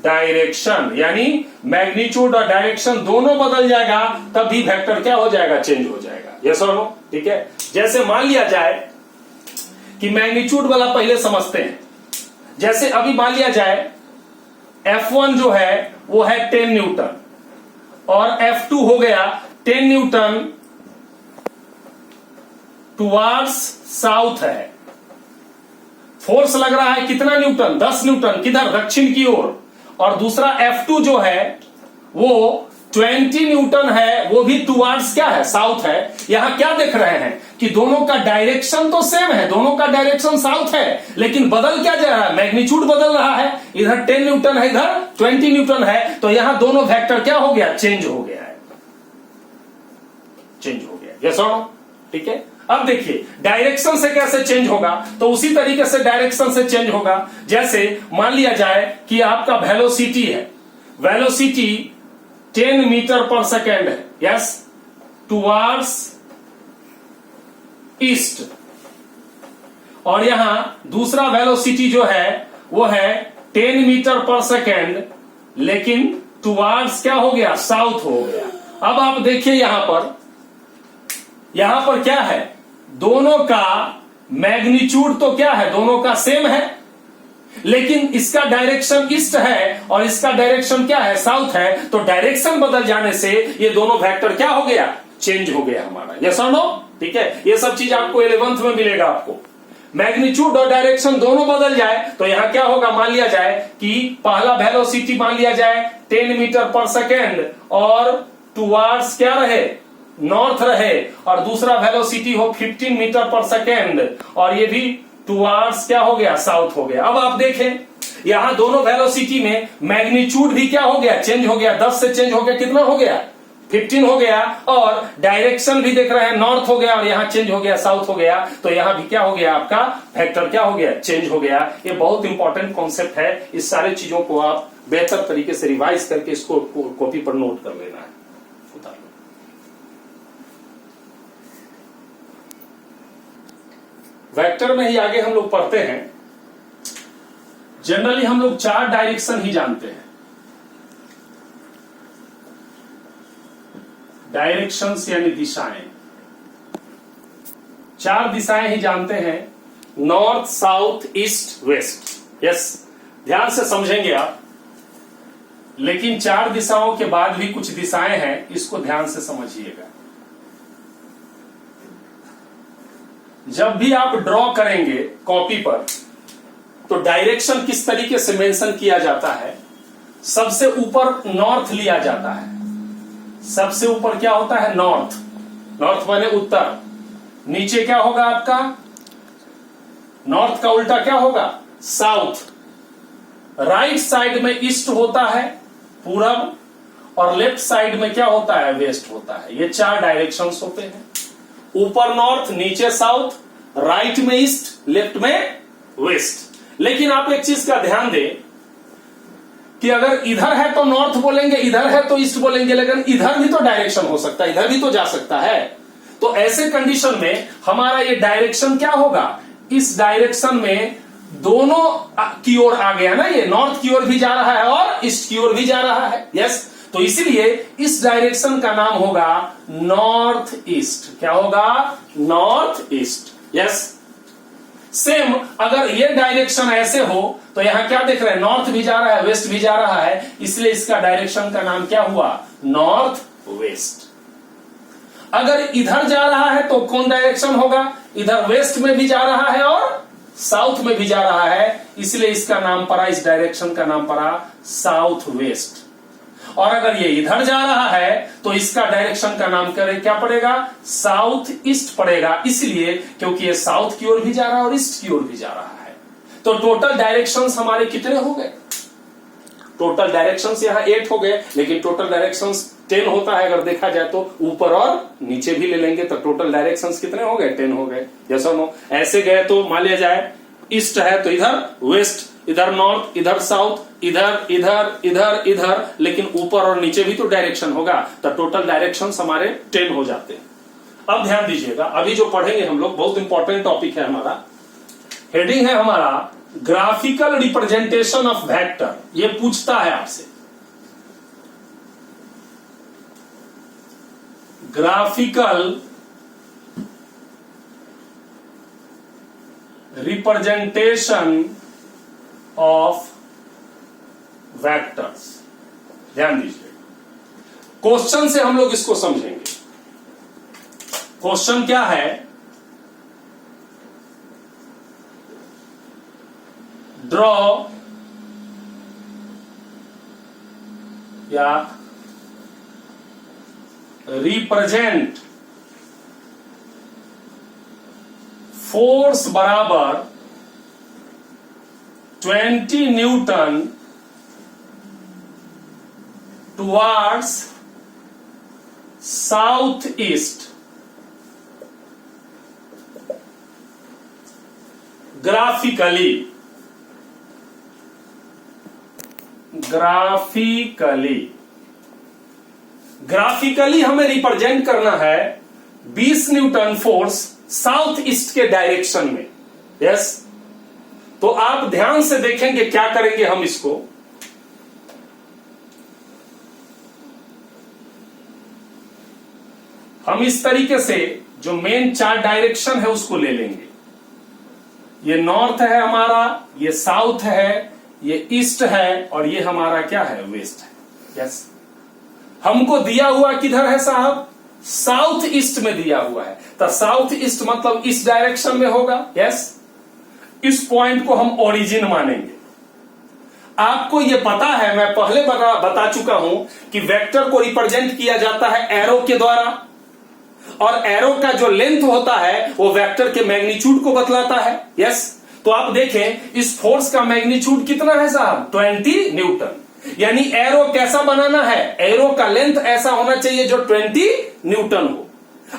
डायरेक्शन, यानी मैग्नीट्यूड और डायरेक्शन दोनों बदल जाएगा, तब भी वेक्टर क्या हो जाएगा, चेंज हो जाएगा। यस और नो। ठीक है, जैसे मान लिया जाए कि मैग्नीट्यूड वाला पहले समझते हैं। जैसे अभी मान लिया जाए F1 जो है वो है 10 न्यूटन और F2 हो गया 10 न्यूटन टुवार्ड्स साउथ है। फोर्स लग रहा है कितना न्यूटन, 10 न्यूटन, किधर, दक्षिण की ओर। और दूसरा F2 जो है वो 20 न्यूटन है, वो भी टुवार्ड्स क्या है, साउथ है। यहां क्या देख रहे हैं कि दोनों का डायरेक्शन तो सेम है, दोनों का डायरेक्शन साउथ है, लेकिन बदल क्या जा रहा है, मैग्नीट्यूड बदल रहा है। इधर 10 न्यूटन है, इधर 20 न्यूटन है, तो यहां दोनों वेक्टर क्या हो गया, चेंज हो गया है, चेंज हो गया। यस और नो? ठीक है। अब देखिए डायरेक्शन से कैसे चेंज होगा, तो उसी तरीके से डायरेक्शन से चेंज होगा। जैसे मान लिया जाए कि आपका वेलोसिटी है, वेलोसिटी 10 मीटर पर सेकेंड है, यस, टुवार्ड्स ईस्ट, और यहां दूसरा वेलोसिटी जो है वो है 10 मीटर पर सेकेंड, लेकिन टुवार्ड्स क्या हो गया, साउथ हो गया। अब आप देखिए यहां पर क्या है, दोनों का मैग्नीट्यूड तो क्या है, दोनों का सेम है, लेकिन इसका डायरेक्शन ईस्ट है और इसका डायरेक्शन क्या है, साउथ है। तो डायरेक्शन बदल जाने से ये दोनों वेक्टर क्या हो गया, चेंज हो गया हमारा। यस और नो? ठीक है। ये सब चीज आपको 11th में मिलेगा। आपको मैग्नीट्यूड और डायरेक्शन दोनों बदल जाए तो यहां क्या होगा, मान लिया जाए कि पहला वेलोसिटी मान लिया जाए 10 मीटर पर सेकेंड और टुवार्ड्स क्या रहे, नॉर्थ रहे, और दूसरा वेलोसिटी हो 15 मीटर पर सेकेंड और ये भी टुवार्ड्स क्या हो गया, साउथ हो गया। अब आप देखें यहां दोनों वेलोसिटी में मैग्नीट्यूड भी क्या हो गया, चेंज हो गया। 10 से चेंज हो गया, कितना हो गया, 15 हो गया, और डायरेक्शन भी देख रहे हैं, नॉर्थ हो गया और यहां चेंज हो गया, साउथ हो गया। तो यहां भी क्या हो गया, आपका वेक्टर क्या हो गया, चेंज हो गया। ये बहुत इंपॉर्टेंट कॉन्सेप्ट है। इस सारे चीजों को आप बेहतर तरीके से रिवाइज करके इसको कॉपी पर नोट कर लेना है। वेक्टर में ही आगे हम लोग पढ़ते हैं। जनरली हम लोग 4 डायरेक्शन ही जानते हैं। डायरेक्शंस यानी दिशाएं, 4 दिशाएं ही जानते हैं, north, south, east, west. Yes, ध्यान से समझेंगे आप। लेकिन 4 दिशाओं के बाद भी कुछ दिशाएं हैं, इसको ध्यान से समझिएगा। जब भी आप ड्रॉ करेंगे कॉपी पर, तो डायरेक्शन किस तरीके से मेंशन किया जाता है। सबसे ऊपर नॉर्थ लिया जाता है, सबसे ऊपर क्या होता है, नॉर्थ, नॉर्थ माने उत्तर। नीचे क्या होगा आपका, नॉर्थ का उल्टा क्या होगा, साउथ। राइट साइड में ईस्ट होता है, पूरब, और लेफ्ट साइड में क्या होता है, वेस्ट होता है। ये 4 डायरेक्शंस होते हैं। ऊपर नॉर्थ, नीचे साउथ, राइट में ईस्ट, लेफ्ट में वेस्ट। लेकिन आप एक चीज का ध्यान दें कि अगर इधर है तो नॉर्थ बोलेंगे, इधर है तो ईस्ट बोलेंगे, लेकिन इधर भी तो डायरेक्शन हो सकता है, इधर भी तो जा सकता है। तो ऐसे कंडीशन में हमारा ये डायरेक्शन क्या होगा, इस डायरेक्शन में दोनों की ओर आ गया ना, ये नॉर्थ की ओर भी जा रहा है और ईस्ट की ओर भी जा रहा है। यस, तो इसीलिए इस डायरेक्शन का नाम होगा नॉर्थ ईस्ट। क्या होगा, नॉर्थ ईस्ट। यस, सेम अगर ये डायरेक्शन ऐसे हो तो यहां क्या देख रहे हैं, नॉर्थ भी जा रहा है, वेस्ट भी जा रहा है, इसलिए इसका डायरेक्शन का नाम क्या हुआ, नॉर्थ वेस्ट। अगर इधर जा रहा है तो कौन डायरेक्शन होगा, इधर वेस्ट में भी जा रहा है और साउथ में भी जा रहा है, इसलिए इसका नाम पड़ा, इस डायरेक्शन का नाम पड़ा साउथ वेस्ट। और अगर ये इधर जा रहा है तो इसका डायरेक्शन का नाम क्या पड़ेगा, साउथ ईस्ट पड़ेगा, इसलिए क्योंकि ये साउथ की ओर भी जा रहा है और ईस्ट की ओर भी जा रहा है। तो टोटल डायरेक्शंस हमारे कितने हो गए, टोटल डायरेक्शंस यहां 8 हो गए, लेकिन टोटल डायरेक्शंस 10 होता है। अगर देखा जाए तो ऊपर और नीचे भी ले लेंगे तो टोटल डायरेक्शंस कितने हो गए, 10 हो गए। यस और नो? ऐसे गए तो मान लिया जाए ईस्ट है तो इधर वेस्ट, इधर नॉर्थ, इधर साउथ, इधर इधर इधर इधर, लेकिन ऊपर और नीचे भी तो डायरेक्शन होगा, तो टोटल डायरेक्शंस हमारे 10 हो जाते हैं। अब ध्यान दीजिएगा, अभी जो पढ़ेंगे हम लोग बहुत इंपॉर्टेंट टॉपिक है हमारा। हेडिंग है हमारा ग्राफिकल रिप्रेजेंटेशन ऑफ वेक्टर। ये पूछता है आपसे, ग्राफिकल रिप्रेजेंटेशन ऑफ वेक्टर्स। ध्यान दीजिए, क्वेश्चन से हम लोग इसको समझेंगे। क्वेश्चन क्या है, ड्रॉ या रिप्रेजेंट फोर्स बराबर 20 Newton towards south east graphically हमें रिप्रेजेंट करना है 20 न्यूटन फोर्स साउथ ईस्ट के डायरेक्शन में। यस, तो आप ध्यान से देखेंगे क्या करेंगे हम इसको। हम इस तरीके से जो मेन 4 डायरेक्शन है उसको ले लेंगे। ये नॉर्थ है हमारा, ये साउथ है, ये ईस्ट है और ये हमारा क्या है, वेस्ट है। यस, हमको दिया हुआ किधर है साहब, साउथ ईस्ट में दिया हुआ है, तो साउथ ईस्ट मतलब इस डायरेक्शन में होगा। यस, इस पॉइंट को हम ओरिजिन मानेंगे। आपको यह पता है, मैं पहले बता चुका हूं कि वेक्टर को रिप्रेजेंट किया जाता है एरो के द्वारा, और एरो का जो लेंथ होता है वो वेक्टर के मैग्नीट्यूड को बतलाता है। यस, तो आप देखें इस फोर्स का मैग्नीट्यूड कितना है साहब, 20 न्यूटन। यानी एरो कैसा बनाना है, एरो का लेंथ ऐसा होना चाहिए जो 20 न्यूटन हो।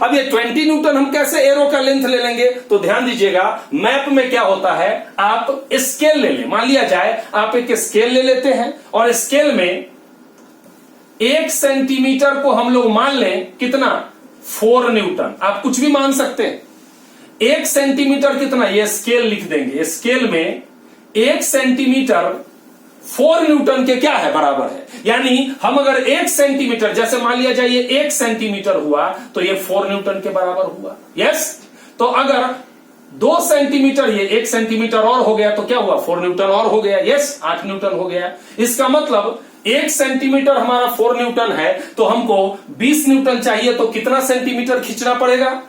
अब ये 20 न्यूटन हम कैसे एरो का लेंथ ले लेंगे, तो ध्यान दीजिएगा, मैप में क्या होता है, आप स्केल ले लें। मान लिया जाए आप एक स्केल ले लेते हैं और स्केल में 1 सेंटीमीटर को हम लोग मान लें कितना, 4 न्यूटन। आप कुछ भी मान सकते हैं। 1 सेंटीमीटर कितना, ये स्केल लिख देंगे। स्केल में 1 सेंटीमीटर 4 न्यूटन के क्या है, बराबर है। यानी हम अगर 1 सेंटीमीटर, जैसे मान लिया जाए ये 1 सेंटीमीटर हुआ तो ये 4 न्यूटन के बराबर हुआ। यस, तो अगर 2 सेंटीमीटर, ये 1 सेंटीमीटर और हो गया तो क्या हुआ, 4 न्यूटन और हो गया। यस, 8 न्यूटन हो गया। इसका मतलब 1 सेंटीमीटर हमारा 4 न्यूटन है, तो हमको 20 न्यूटन चाहिए, तो कितना सेंटीमीटर खींचना पड़ेगा,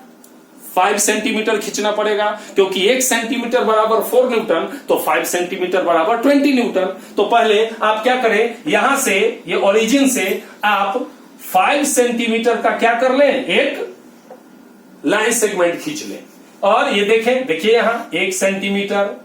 5 सेंटीमीटर खींचना पड़ेगा, क्योंकि 1 सेंटीमीटर बराबर 4 न्यूटन, तो 5 सेंटीमीटर बराबर 20 न्यूटन। तो पहले आप क्या करें, यहां से ये ओरिजिन से आप 5 सेंटीमीटर का क्या कर लें, एक लाइन सेगमेंट खींच लें। और ये देखें, देखिए यहां 1 centimetre,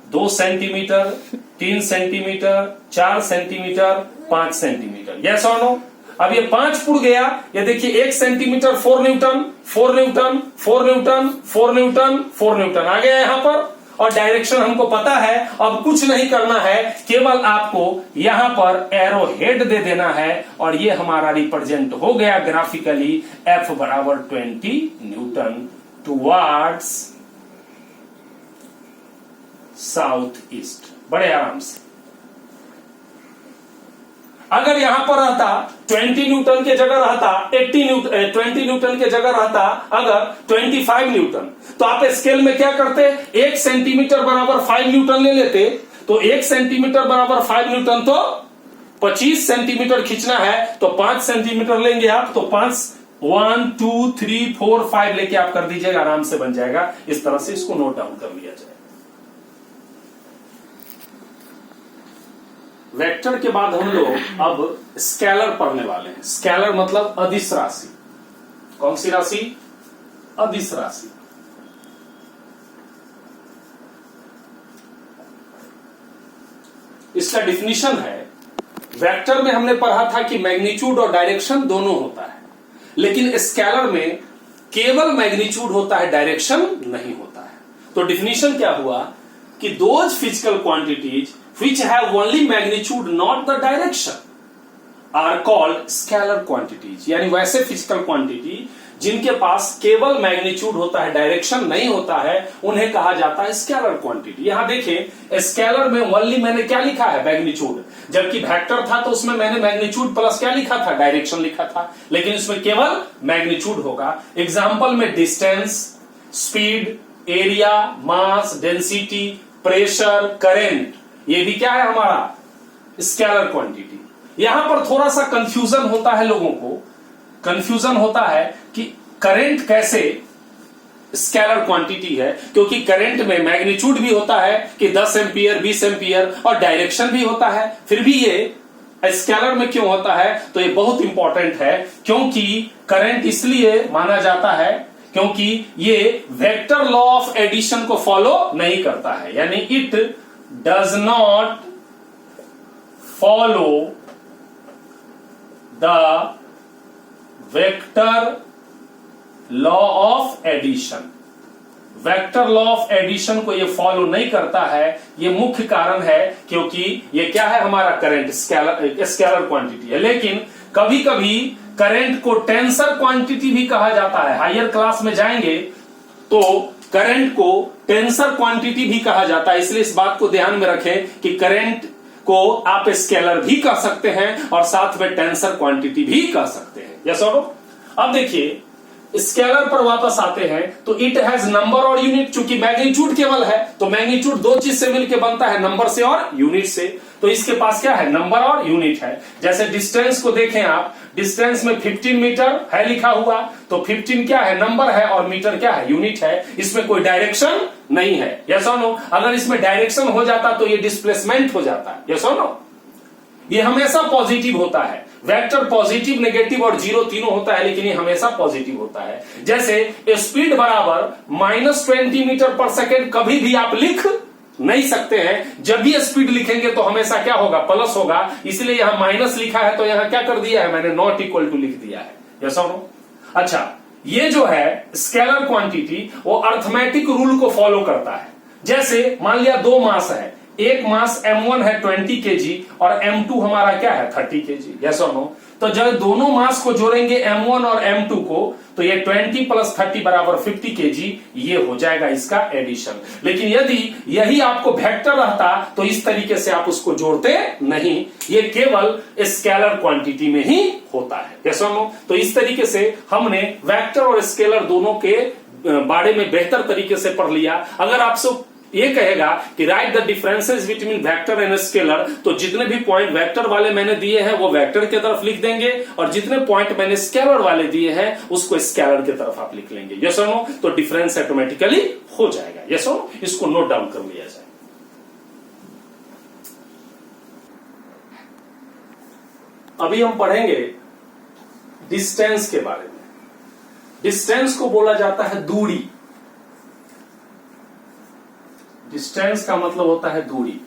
2 centimetre, 3 centimetre, 4 centimetre, 5 centimetre. Yes और नो। अब ये 5 पुड़ गया, ये देखिए 1 centimetre 4 newton, 4 newton, 4 newton, 4 newton, 4 newton आ गया यहां पर। और डायरेक्शन हमको पता है, अब कुछ नहीं करना है, केवल आपको यहां पर एरो हेड दे देना है और ये हमारा रिप्रेजेंट हो गया ग्राफिकली F बराबर 20 न्यूटन टुवार्ड्स साउथ ईस्ट। बड़े आराम से। अगर यहां पर रहता 20 न्यूटन के जगह रहता 20 न्यूटन के जगह रहता अगर 25 न्यूटन, तो आप स्केल में क्या करते, 1 सेंटीमीटर बराबर 5 न्यूटन ले लेते। तो 1 सेंटीमीटर बराबर 5 न्यूटन, तो 25 सेंटीमीटर खींचना है, तो 5 सेंटीमीटर लेंगे आप, तो 5 1 2 3 4 5 लेके आप कर दीजिएगा, आराम से बन जाएगा। इस तरह से इसको नोट डाउन कर लिया जाए। वेक्टर के बाद हम लोग अब स्केलर पढ़ने वाले हैं। स्केलर मतलब अदिश राशि। कौन सी राशि, अदिश राशि। इसका डिफिनीशन है, वेक्टर में हमने पढ़ा था कि मैग्नीट्यूड और डायरेक्शन दोनों होता है, लेकिन स्केलर में केवल मैग्नीट्यूड होता है, डायरेक्शन नहीं होता है। तो डिफिनीशन क्या हुआ कि those physical quantities which have only magnitude not the direction are called scalar quantities। यानी वैसे फिजिकल क्वांटिटी जिनके पास केवल मैग्नीट्यूड होता है, डायरेक्शन नहीं होता है, उन्हें कहा जाता है स्केलर क्वांटिटी। यहां देखें, स्केलर में ओनली मैंने क्या लिखा है, मैग्नीट्यूड, जबकि वेक्टर था तो उसमें मैंने मैग्नीट्यूड प्लस क्या लिखा था, डायरेक्शन लिखा था, लेकिन इसमें केवल मैग्नीट्यूड होगा। एग्जाम्पल में डिस्टेंस, स्पीड, एरिया, मास, डेंसिटी, प्रेशर, करेंट, ये भी क्या है हमारा स्केलर क्वांटिटी। यहां पर थोड़ा सा कंफ्यूजन होता है लोगों को, कंफ्यूजन होता है कि करंट कैसे स्केलर क्वांटिटी है, क्योंकि करंट में मैग्नीट्यूड भी होता है कि 10 एम्पियर, 20 एम्पियर और डायरेक्शन भी होता है, फिर भी ये स्केलर में क्यों होता है? तो ये बहुत इंपॉर्टेंट है, क्योंकि करंट इसलिए माना जाता है क्योंकि ये वेक्टर लॉ ऑफ एडिशन को फॉलो नहीं करता है, यानी it does not follow the vector law of addition. Vector law of addition को ये फॉलो नहीं करता है, ये मुख्य कारण है क्योंकि ये क्या है, हमारा करंट स्केलर क्वांटिटी है। लेकिन कभी कभी करंट को टेंसर क्वांटिटी भी कहा जाता है। हायर क्लास में जाएंगे तो करंट को टेंसर क्वांटिटी भी कहा जाता है, इसलिए इस बात को ध्यान में रखें कि करंट को आप स्केलर भी कह सकते हैं और साथ में टेंसर क्वांटिटी भी कह सकते हैं। यस और नो? अब देखिए स्केलर पर वापस आते हैं तो इट हैज नंबर और यूनिट, चूंकि मैग्नीट्यूड केवल है तो मैग्नीट्यूड दो चीज से मिलकर बनता है, नंबर से और यूनिट से। तो इसके पास क्या है, नंबर और यूनिट है। जैसे डिस्टेंस को देखें आप, डिस्टेंस में 15 मीटर है लिखा हुआ, तो 15 क्या है, नंबर है, और मीटर क्या है, यूनिट है। इसमें कोई डायरेक्शन नहीं है। यस और नो? अगर इसमें डायरेक्शन हो जाता तो ये डिस्प्लेसमेंट हो जाता। यस और नो? ये हमेशा पॉजिटिव होता है। वेक्टर पॉजिटिव, नेगेटिव और जीरो तीनों होता है, लेकिन ये हमेशा पॉजिटिव होता है। जैसे स्पीड बराबर -20 मीटर पर सेकेंड कभी भी आप लिख नहीं सकते हैं। जब भी स्पीड लिखेंगे तो हमेशा क्या होगा, प्लस होगा। इसलिए यहां माइनस लिखा है तो यहां क्या कर दिया है मैंने, नॉट इक्वल टू लिख दिया है। यस और नो? अच्छा, ये जो है स्केलर क्वांटिटी वो अर्थमेटिक रूल को फॉलो करता है। जैसे मान लिया दो मास है, एक मास m1 है 20 kg और m2 हमारा क्या है 30 kg। यस और नो? तो जब दोनों मास को जोड़ेंगे m1 और m2 को, तो ये 20 + 30 बराबर 50 kg, ये हो जाएगा इसका एडिशन। लेकिन यदि यही आपको वेक्टर रहता तो इस तरीके से आप उसको जोड़ते नहीं, ये केवल स्केलर क्वांटिटी में ही होता है। यस और नो? तो इस तरीके से हमने वेक्टर और स्केलर दोनों के बारे में बेहतर तरीके से पढ़ लिया। अगर आपसे ये कहेगा कि right the differences between vector and scalar, तो जितने भी पॉइंट वेक्टर वाले मैंने दिए हैं वो वेक्टर की तरफ लिख देंगे, और जितने पॉइंट मैंने स्केलर वाले दिए हैं उसको स्केलर की तरफ आप लिख लेंगे। यस और नो? तो डिफरेंस ऑटोमेटिकली हो जाएगा। यस और नो? इसको नोट डाउन कर लिया जाए। अभी हम पढ़ेंगे डिस्टेंस के बारे में। डिस्टेंस को बोला जाता है दूरी। डिस्टेंस का मतलब होता है दूरी।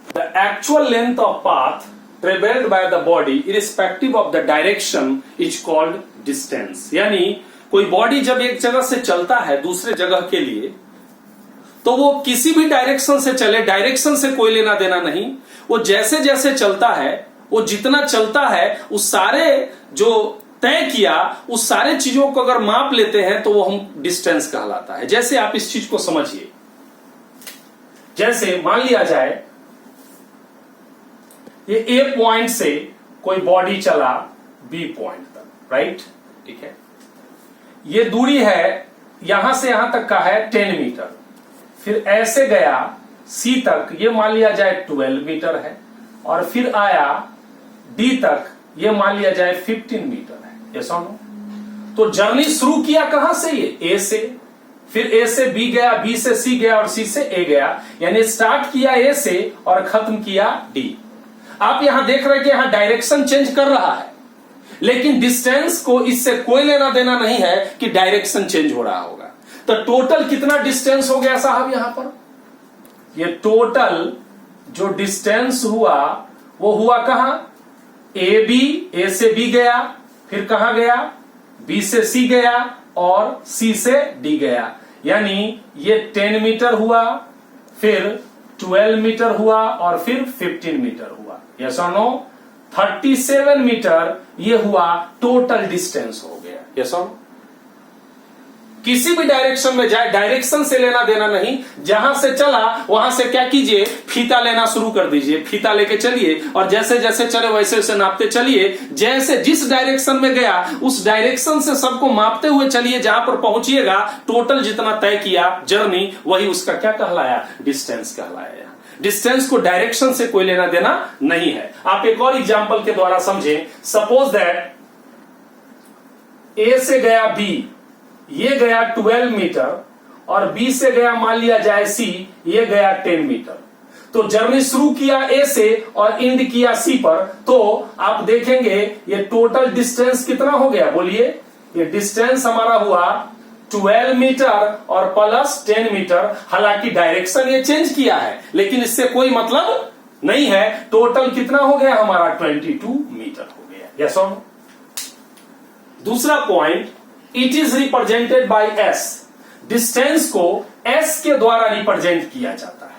The actual length of path travelled by the body irrespective of the direction is called distance. यानी कोई बॉडी जब एक जगह से चलता है दूसरे जगह के लिए, तो वो किसी भी डायरेक्शन से चले, डायरेक्शन से कोई लेना देना नहीं, वो जैसे जैसे चलता है, वो जितना चलता है उस सारे जो तय किया उस सारे चीजों को अगर माप लेते हैं तो वो हम डिस्टेंस कहलाता है। जैसे आप इस चीज को समझिए, जैसे मान लिया जाए ये ए पॉइंट से कोई बॉडी चला बी पॉइंट तक, राइट? ठीक है, ये दूरी है यहां से यहां तक का है 10 मीटर, फिर ऐसे गया सी तक, ये मान लिया जाए 12 मीटर है, और फिर आया डी तक, ये मान लिया जाए 15 मीटर है। यस और नो? तो जर्नी शुरू किया कहां से, ये ए से, फिर ए से बी गया, बी से सी गया और सी से ए गया, यानी स्टार्ट किया ए से और खत्म किया डी। आप यहां देख रहे हैं कि यहां डायरेक्शन चेंज कर रहा है, लेकिन डिस्टेंस को इससे कोई लेना देना नहीं है कि डायरेक्शन चेंज हो रहा होगा। तो टोटल कितना डिस्टेंस हो गया साहब यहां पर? ये टोटल जो डिस्टेंस हुआ वो हुआ कहां, ए बी, ए से बी गया, फिर कहां गया, बी से सी गया और सी से डी गया, यानी ये 10 मीटर हुआ, फिर 12 मीटर हुआ और फिर 15 मीटर हुआ। यस और नो? 37 मीटर ये हुआ टोटल डिस्टेंस हो गया। यस और नो? किसी भी डायरेक्शन में जाए, डायरेक्शन से लेना देना नहीं, जहां से चला वहां से क्या कीजिए, फीता लेना शुरू कर दीजिए, फीता लेके चलिए और जैसे जैसे चले वैसे वैसे नापते चलिए। जैसे जिस डायरेक्शन में गया उस डायरेक्शन से सबको मापते हुए चलिए, जहां पर पहुंचिएगा टोटल जितना तय किया जर्नी, वही उसका क्या कहलाया, डिस्टेंस कहलाया। डिस्टेंस को डायरेक्शन से कोई लेना देना नहीं है। आप एक और एग्जांपल के द्वारा समझें। सपोज दैट ए से गया बी, ये गया 12 मीटर, और बी से गया मान लिया जाए सी, ये गया 10 मीटर। तो जर्नी शुरू किया ए से और एंड किया सी पर, तो आप देखेंगे ये टोटल डिस्टेंस कितना हो गया, बोलिए। ये डिस्टेंस हमारा हुआ 12 मीटर और प्लस 10 मीटर। हालांकि डायरेक्शन ये चेंज किया है, लेकिन इससे कोई मतलब नहीं है। टोटल कितना हो गया हमारा, 22 मीटर हो गया। यस और नो। दूसरा point, it is represented by S. Distance को एस के द्वारा रिप्रेजेंट किया जाता है।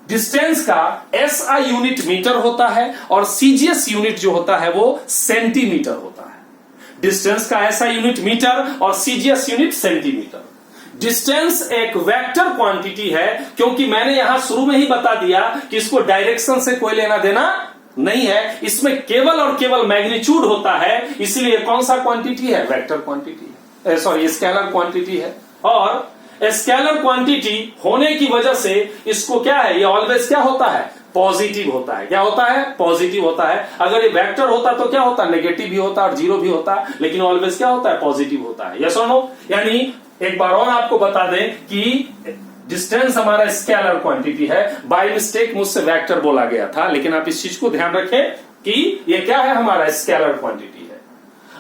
डिस्टेंस का एसआई यूनिट मीटर होता है और सीजीएस यूनिट जो होता है वो सेंटीमीटर होता है। डिस्टेंस का एसआई यूनिट मीटर और सीजीएस यूनिट सेंटीमीटर। डिस्टेंस एक वेक्टर क्वांटिटी है, क्योंकि मैंने यहां शुरू में ही बता दिया कि इसको डायरेक्शन से कोई लेना देना नहीं है। इसमें केवल और केवल मैग्नीट्यूड होता है, इसलिए कौन सा क्वांटिटी है, वेक्टर क्वांटिटी है, सॉरी स्केलर क्वांटिटी है। और स्केलर क्वांटिटी होने की वजह से इसको क्या है, ये ऑलवेज क्या होता है, पॉजिटिव होता है। क्या होता है, पॉजिटिव होता है। अगर ये वेक्टर होता तो क्या होता, नेगेटिव भी होता और जीरो भी होता, लेकिन ऑलवेज क्या होता है, पॉजिटिव होता है। यस और नो। यानी एक बार और आपको बता दें कि डिस्टेंस हमारा स्केलर क्वांटिटी है। बाय मिस्टेक मुझसे वेक्टर बोला गया था, लेकिन आप इस चीज को ध्यान रखें कि ये क्या है, हमारा स्केलर क्वांटिटी है।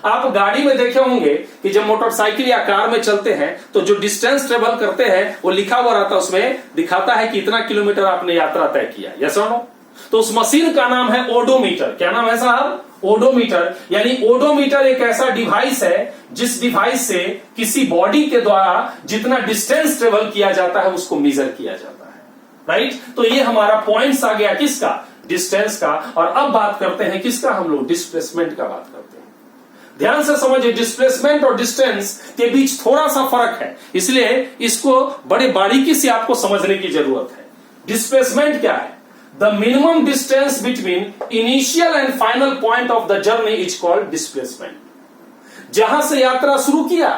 आप गाड़ी में देखे होंगे कि जब मोटरसाइकिल या कार में चलते हैं तो जो डिस्टेंस ट्रेवल करते हैं वो लिखा हुआ रहता है, उसमें दिखाता है कि इतना किलोमीटर आपने यात्रा तय किया। यस और नो। तो उस मशीन का नाम है ओडोमीटर। क्या नाम है साहब, ओडोमीटर। यानी ओडोमीटर एक ऐसा डिवाइस है जिस डिवाइस से किसी बॉडी के द्वारा जितना डिस्टेंस ट्रेवल किया जाता है उसको मेजर किया जाता है। राइट। तो ये हमारा पॉइंट्स आ गया किसका, डिस्टेंस का। और अब बात करते हैं किसका, हम लोग डिस्प्लेसमेंट का बात करते हैं। ध्यान से समझिए, डिस्प्लेसमेंट और डिस्टेंस के बीच थोड़ा सा फर्क है, इसलिए इसको बड़े बारीकी से आपको समझने की जरूरत है। डिस्प्लेसमेंट क्या है, the minimum distance between initial and final point of the journey is called displacement. जहां से यात्रा शुरू किया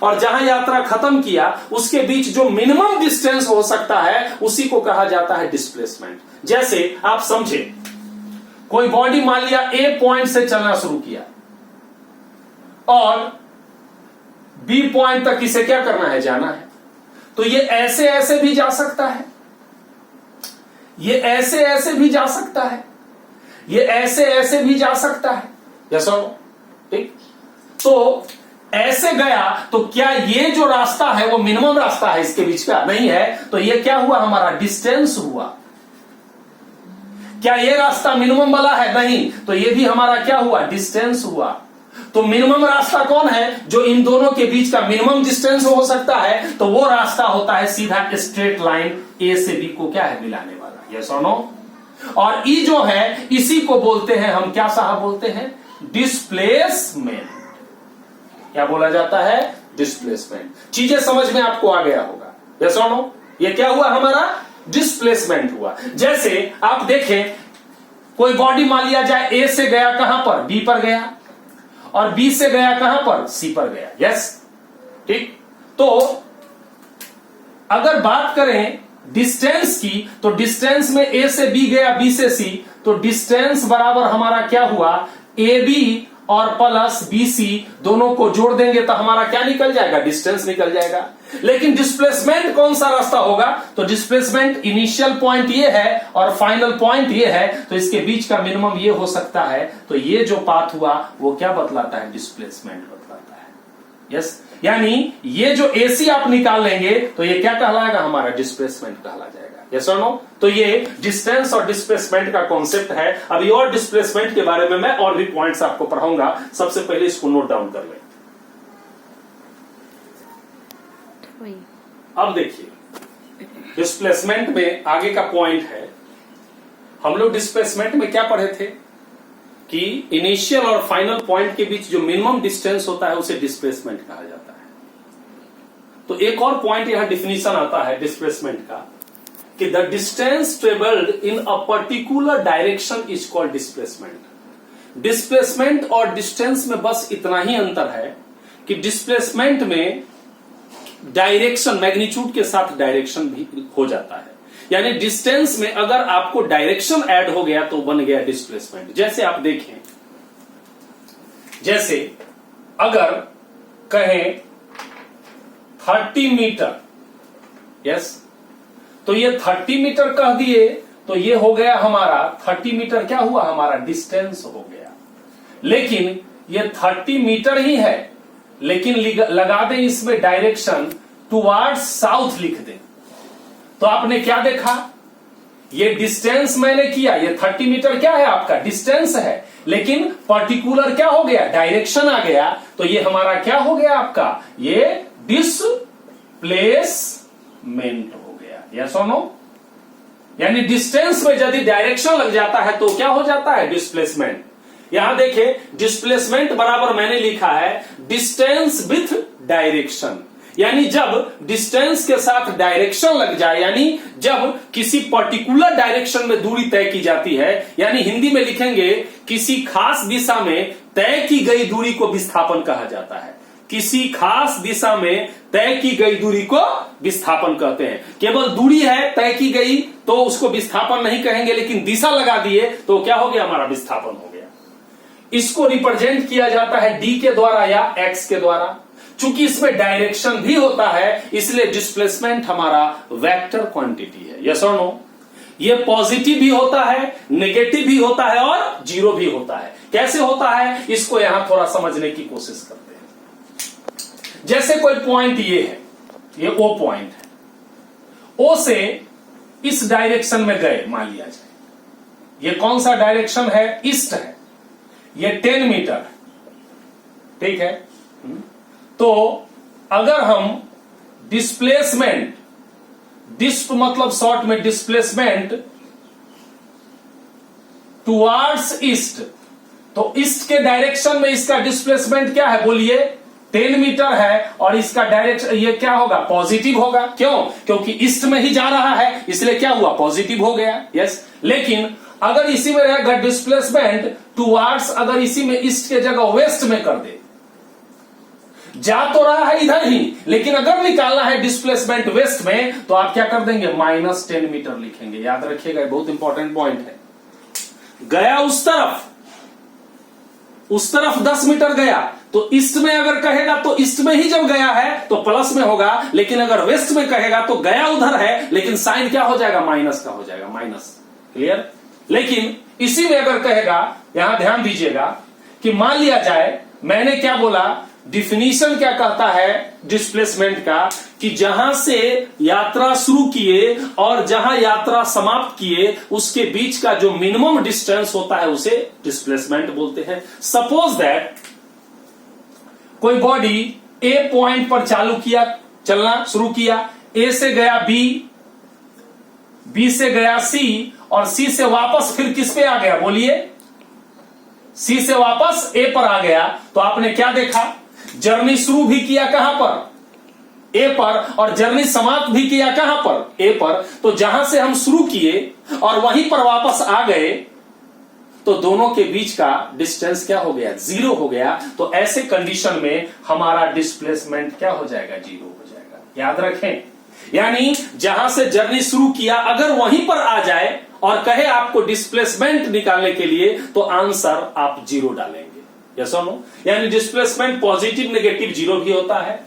और जहां यात्रा खत्म किया उसके बीच जो मिनिमम डिस्टेंस हो सकता है उसी को कहा जाता है डिस्प्लेसमेंट। जैसे आप समझे, कोई बॉडी मान लिया ए पॉइंट से चलना शुरू किया और बी पॉइंट तक इसे क्या करना है, जाना है। तो ये ऐसे ऐसे भी जा सकता है, ये ऐसे ऐसे भी जा सकता है, ये ऐसे ऐसे भी जा सकता है। यस और नो। ठीक। तो ऐसे गया तो क्या ये जो रास्ता है वो मिनिमम रास्ता है इसके बीच का, नहीं है। तो ये क्या हुआ, हमारा डिस्टेंस हुआ। क्या ये रास्ता मिनिमम वाला है, नहीं। तो ये भी हमारा क्या हुआ, डिस्टेंस हुआ। तो मिनिमम रास्ता कौन है, जो इन दोनों के बीच का मिनिमम डिस्टेंस हो सकता है, तो वो रास्ता होता है सीधा स्ट्रेट लाइन ए से बी को क्या है, मिलाने वाला। यस और नो। और ई जो है इसी को बोलते हैं हम, क्या साहब बोलते हैं, डिस्प्लेसमेंट। क्या बोला जाता है, डिस्प्लेसमेंट। चीजें समझ में आपको आ गया होगा। यस और नो। ये क्या हुआ, हमारा डिस्प्लेसमेंट हुआ। जैसे आप देखें, कोई बॉडी मान लिया जाए ए से गया कहां पर, बी पर गया, और बी से गया कहां पर, सी पर गया। यस। ठीक। तो अगर बात करें डिस्टेंस की, तो डिस्टेंस में ए से बी गया, बी से सी, तो डिस्टेंस बराबर हमारा क्या हुआ, ए बी और प्लस बी सी दोनों को जोड़ देंगे तो हमारा क्या निकल जाएगा, डिस्टेंस निकल जाएगा। लेकिन डिस्प्लेसमेंट कौन सा रास्ता होगा, तो डिस्प्लेसमेंट इनिशियल पॉइंट ये है और फाइनल पॉइंट ये है, तो इसके बीच का मिनिमम ये हो सकता है। तो ये जो पाथ हुआ वो क्या बतलाता है, डिस्प्लेसमेंट बतलाता है। यस। यानी ये जो एसी आप निकाल लेंगे तो ये क्या कहलाएगा, हमारा डिस्प्लेसमेंट कहला जाएगा। यस और नो। तो ये डिस्टेंस और डिस्प्लेसमेंट का कॉन्सेप्ट है। अभी और डिस्प्लेसमेंट के बारे में मैं और भी पॉइंट्स आपको पढ़ाऊंगा, सबसे पहले इसको नोट डाउन कर लें। अब देखिए, डिस्प्लेसमेंट में आगे का पॉइंट है, हम लोग डिस्प्लेसमेंट में क्या पढ़े थे कि इनिशियल और फाइनल पॉइंट के बीच जो मिनिमम डिस्टेंस होता है उसे डिस्प्लेसमेंट कहा जाता है। तो एक और पॉइंट यहां डिफिनीशन आता है डिस्प्लेसमेंट का, कि the distance travelled in a particular direction is called displacement. Displacement और डिस्टेंस में बस इतना ही अंतर है कि डिस्प्लेसमेंट में डायरेक्शन मैग्नीट्यूड के साथ डायरेक्शन भी हो जाता है। यानी डिस्टेंस में अगर आपको डायरेक्शन ऐड हो गया तो बन गया डिस्प्लेसमेंट। जैसे आप देखें, जैसे अगर कहें 30 मीटर, यस, तो ये 30 मीटर कह दिए, तो ये हो गया हमारा 30 मीटर, क्या हुआ हमारा डिस्टेंस हो गया। लेकिन ये 30 मीटर ही है, लेकिन लगा दें इसमें डायरेक्शन टुवार्ड्स साउथ लिख दें, तो आपने क्या देखा, ये डिस्टेंस मैंने किया, ये 30 मीटर क्या है आपका डिस्टेंस है, लेकिन पर्टिकुलर क्या हो गया, डायरेक्शन आ गया, तो ये हमारा क्या हो गया आपका, ये डिस्प्लेसमेंट हो गया। यस और नो? यानी डिस्टेंस में यदि डायरेक्शन लग जाता है तो क्या हो जाता है, डिस्प्लेसमेंट। यहां देखें, डिस्प्लेसमेंट बराबर मैंने लिखा है डिस्टेंस विथ डायरेक्शन, यानी जब डिस्टेंस के साथ डायरेक्शन लग जाए, यानी जब किसी पर्टिकुलर डायरेक्शन में दूरी तय की जाती है, यानी हिंदी में लिखेंगे किसी खास दिशा में तय की गई दूरी को विस्थापन कहा जाता है। किसी खास दिशा में तय की गई दूरी को विस्थापन कहते हैं। केवल दूरी है तय की गई तो उसको विस्थापन नहीं कहेंगे, लेकिन दिशा लगा दिए तो क्या हो गया, हमारा विस्थापन हो गया। इसको रिप्रेजेंट किया जाता है डी के द्वारा या एक्स के द्वारा। चूंकि इसमें डायरेक्शन भी होता है, इसलिए डिस्प्लेसमेंट हमारा वेक्टर क्वांटिटी है। यस और नो? ये पॉजिटिव भी होता है, नेगेटिव भी होता है और जीरो भी होता है। कैसे होता है, इसको यहां थोड़ा समझने की कोशिश करते हैं। जैसे कोई पॉइंट ये है, ये ओ पॉइंट है, ओ से इस डायरेक्शन में गए मान लिया जाए, ये कौन सा डायरेक्शन है, ईस्ट है, ये 10 मीटर है, ठीक है। तो अगर हम डिस्प्लेसमेंट, डिस्प मतलब शॉर्ट में डिस्प्लेसमेंट टुवार्ड्स ईस्ट, तो ईस्ट के डायरेक्शन में इसका डिस्प्लेसमेंट क्या है, बोलिए 10 मीटर है, और इसका डायरेक्शन ये क्या होगा, पॉजिटिव होगा। क्यों? क्योंकि ईस्ट में ही जा रहा है, इसलिए क्या हुआ, पॉजिटिव हो गया। यस। लेकिन अगर इसी में रहेगा डिस्प्लेसमेंट टुवार्ड्स, अगर इसी में ईस्ट के जगह वेस्ट में कर दे, जा तो रहा है इधर ही, लेकिन अगर निकालना है डिस्प्लेसमेंट वेस्ट में, तो आप क्या कर देंगे, -10 मीटर लिखेंगे। याद रखिएगा, बहुत इंपॉर्टेंट पॉइंट है। गया उस तरफ 10 मीटर गया, तो ईस्ट में अगर कहेगा तो ईस्ट में ही जब गया है तो प्लस में होगा, लेकिन अगर वेस्ट में कहेगा तो गया उधर है, लेकिन साइन क्या हो जाएगा, माइनस का हो जाएगा, माइनस। क्लियर? लेकिन इसी में अगर कहेगा, यहां ध्यान दीजिएगा कि मान लिया जाए, मैंने क्या बोला, डिफिनीशन क्या कहता है डिस्प्लेसमेंट का, कि जहां से यात्रा शुरू किए और जहां यात्रा समाप्त किए उसके बीच का जो मिनिमम डिस्टेंस होता है उसे डिस्प्लेसमेंट बोलते हैं। सपोज दैट कोई बॉडी ए पॉइंट पर चालू किया, चलना शुरू किया, ए से गया बी, बी से गया सी, और सी से वापस फिर किस पे आ गया, बोलिए, सी से वापस ए पर आ गया। तो आपने क्या देखा, जर्नी शुरू भी किया कहां पर, ए पर, और जर्नी समाप्त भी किया कहां पर, ए पर। तो जहां से हम शुरू किए और वहीं पर वापस आ गए, तो दोनों के बीच का डिस्टेंस क्या हो गया, 0 हो गया। तो ऐसे कंडीशन में हमारा डिस्प्लेसमेंट क्या हो जाएगा, 0 हो जाएगा। याद रखें, यानी जहां से जर्नी शुरू किया अगर वहीं पर आ जाए और कहे आपको डिस्प्लेसमेंट निकालने के लिए, तो आंसर आप 0 डालेंगे। यस और नो? यानी डिस्प्लेसमेंट पॉजिटिव नेगेटिव 0 भी होता है।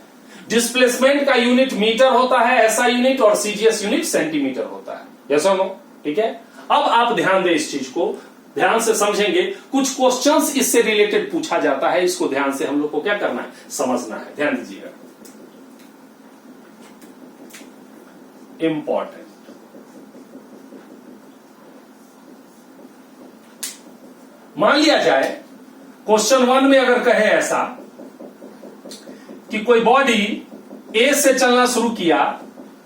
डिस्प्लेसमेंट का यूनिट मीटर होता है, एसआई यूनिट, और सीजीएस यूनिट सेंटीमीटर होता है। यस और नो? ठीक है। अब आप ध्यान दें, इस चीज को ध्यान से समझेंगे। कुछ क्वेश्चंस इससे रिलेटेड पूछा जाता है, इसको ध्यान से हम लोग को क्या करना है, समझना है। ध्यान दीजिएगा, इंपॉर्टेंट। मान लिया जाए क्वेश्चन 1 में अगर कहे ऐसा कि कोई बॉडी ए से चलना शुरू किया,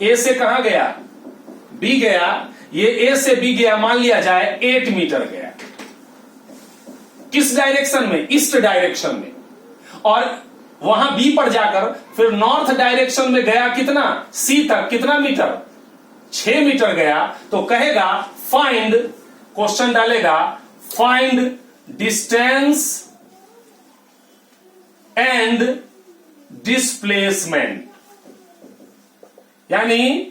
ए से कहां गया, बी गया, ये ए से बी गया, मान लिया जाए 8 मीटर गया, किस डायरेक्शन में, ईस्ट डायरेक्शन में, और वहां बी पर जाकर फिर नॉर्थ डायरेक्शन में गया, कितना, सी तक, कितना मीटर, 6 मीटर गया। तो कहेगा फाइंड, क्वेश्चन डालेगा फाइंड डिस्टेंस एंड डिस्प्लेसमेंट। यानी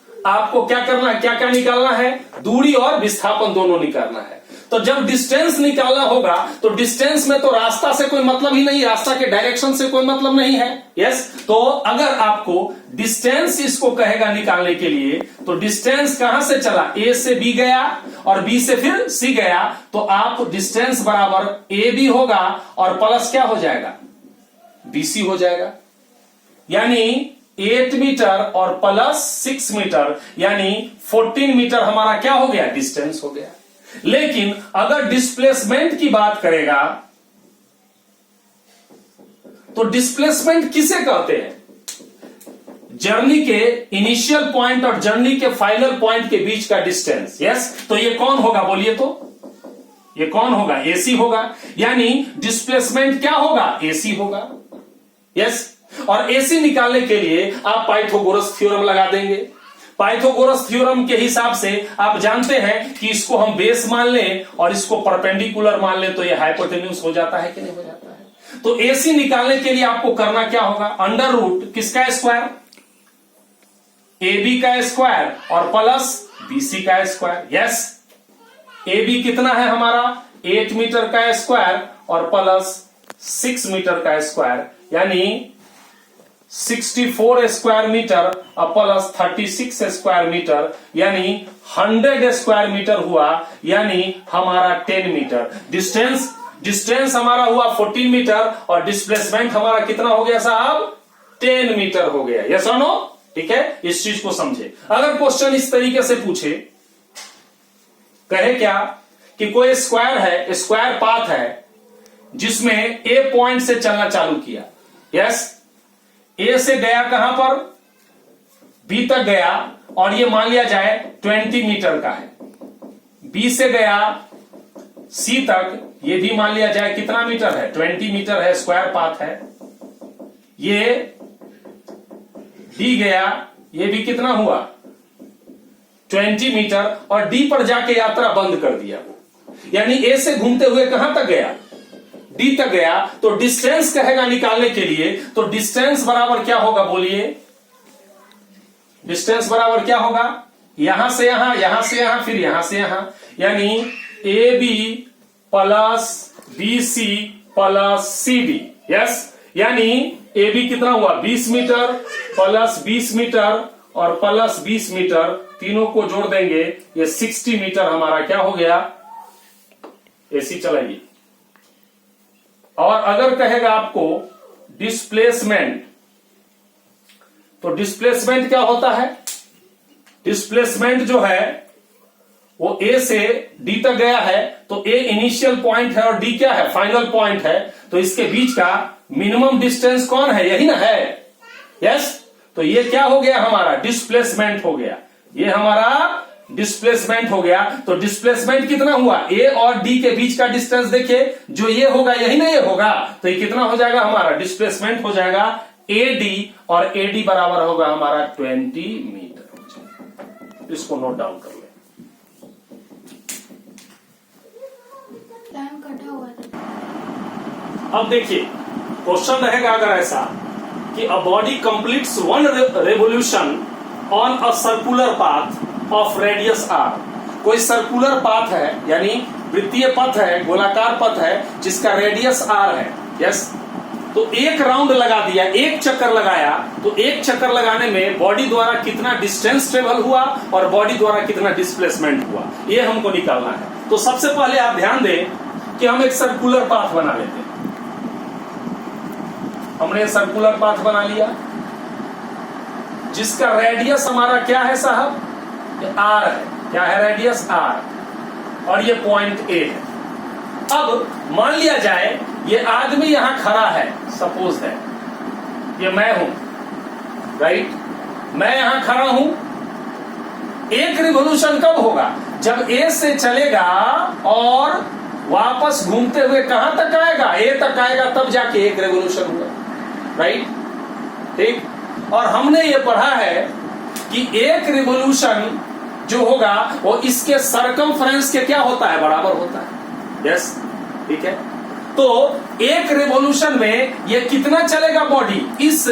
आपको क्या करना है, क्या क्या निकालना है, दूरी और विस्थापन दोनों निकालना है। तो जब डिस्टेंस निकालना होगा तो डिस्टेंस में तो रास्ता से कोई मतलब ही नहीं, रास्ता के डायरेक्शन से कोई मतलब नहीं है। यस, तो अगर आपको डिस्टेंस इसको कहेगा निकालने के लिए, तो डिस्टेंस कहां से चला, ए से बी गया और बी से फिर सी गया, तो आप डिस्टेंस बराबर ए बी होगा और प्लस क्या हो जाएगा, बीसी हो जाएगा। यानी 8 मीटर और प्लस 6 मीटर यानी 14 मीटर हमारा क्या हो गया, डिस्टेंस हो गया। लेकिन अगर डिस्प्लेसमेंट की बात करेगा तो डिस्प्लेसमेंट किसे कहते हैं, जर्नी के इनिशियल पॉइंट और जर्नी के फाइनल पॉइंट के बीच का डिस्टेंस। यस, तो ये कौन होगा बोलिए, तो ये कौन होगा, एसी होगा। यानी डिस्प्लेसमेंट क्या होगा, एसी होगा। यस, और एसी निकालने के लिए आप पाइथागोरस थ्योरम लगा देंगे। पाइथागोरस थ्योरम के हिसाब से आप जानते हैं कि इसको हम बेस मान लें और इसको परपेंडिकुलर मान लें तो ये हाइपोटेन्यूज हो जाता है कि नहीं हो जाता है। तो एसी निकालने के लिए आपको करना क्या होगा, अंडर रूट किसका स्क्वायर, ए बी का स्क्वायर और प्लस बीसी का स्क्वायर। यस, ए बी कितना है हमारा, 8 मीटर का स्क्वायर और प्लस 6 मीटर का स्क्वायर यानी 64 स्क्वायर मीटर और प्लस 36 स्क्वायर मीटर यानी 100 स्क्वायर मीटर हुआ, यानी हमारा 10 मीटर। डिस्टेंस हमारा हुआ 14 मीटर और डिस्प्लेसमेंट हमारा कितना हो गया साहब, 10 मीटर हो गया। यस और नो, ठीक है, इस चीज को समझे। अगर क्वेश्चन इस तरीके से पूछे, कहे क्या कि कोई स्क्वायर है, स्क्वायर पाथ है जिसमें ए पॉइंट से चलना चालू किया। यस, ए से गया कहां पर, बी तक गया और ये मान लिया जाए 20 मीटर का है। बी से गया सी तक, ये भी मान लिया जाए कितना मीटर है, 20 मीटर है, स्क्वायर पाथ है। ये डी गया, ये भी कितना हुआ, 20 मीटर और डी पर जाके यात्रा बंद कर दिया। यानी ए से घूमते हुए कहां तक गया, डी तक गया। तो डिस्टेंस कहेगा निकालने के लिए, तो डिस्टेंस बराबर क्या होगा बोलिए, डिस्टेंस बराबर क्या होगा, यहां से यहां, यहां से यहां, फिर यहां से यहां, यानी A B plus B C plus C D. Yes, यानी ए बी कितना हुआ, 20 मीटर प्लस 20 मीटर और प्लस 20 मीटर, तीनों को जोड़ देंगे ये 60 मीटर हमारा क्या हो गया, एसी चलाइए। और अगर कहेगा आपको डिस्प्लेसमेंट, तो डिस्प्लेसमेंट क्या होता है, डिस्प्लेसमेंट जो है वो ए से डी तक गया है, तो ए इनिशियल पॉइंट है और डी क्या है, फाइनल पॉइंट है। तो इसके बीच का मिनिमम डिस्टेंस कौन है, यही ना है। यस, तो ये क्या हो गया हमारा, डिस्प्लेसमेंट हो गया, ये हमारा डिस्प्लेसमेंट हो गया। तो डिस्प्लेसमेंट कितना हुआ, ए और डी के बीच का डिस्टेंस देखिए, जो ये होगा यही ना ये होगा, तो ये कितना हो जाएगा हमारा, डिस्प्लेसमेंट हो जाएगा ए डी और ए डी बराबर होगा हमारा 20 मीटर हो जाएगा। इसको नोट डाउन कर ले। टाइम कटा हुआ था। अब देखिए क्वेश्चन रहेगा अगर ऐसा कि a body completes one revolution on a circular path of radius R. कोई सर्कुलर पाथ है यानी वृत्तीय पथ है, गोलाकार पथ है जिसका रेडियस आर है। यस, तो एक राउंड लगा दिया, एक चक्कर लगाया, तो एक चक्कर लगाने में बॉडी द्वारा कितना डिस्टेंस ट्रेवल हुआ और बॉडी द्वारा कितना डिस्प्लेसमेंट हुआ, ये हमको निकालना है। तो सबसे पहले आप ध्यान दें कि हम एक सर्कुलर पाथ बना लेते हैं। हमने सर्कुलर पाथ बना लिया जिसका रेडियस हमारा क्या है साहब, आर है। क्या है रेडियस, आर, और ये पॉइंट ए है। अब मान लिया जाए ये आदमी यहां खड़ा है, सपोज है ये मैं हूं, राइट, मैं यहां खड़ा हूं। एक रिवोल्यूशन कब होगा, जब ए से चलेगा और वापस घूमते हुए कहां तक आएगा, ए तक आएगा, तब जाके एक रेवोल्यूशन हुआ, राइट, ठीक। और हमने ये पढ़ा है कि एक रिवोल्यूशन जो होगा वो इसके सरकमफ्रेंस के क्या होता है, बराबर होता है। यस, ठीक है। तो एक रिवोल्यूशन में ये कितना चलेगा बॉडी, इस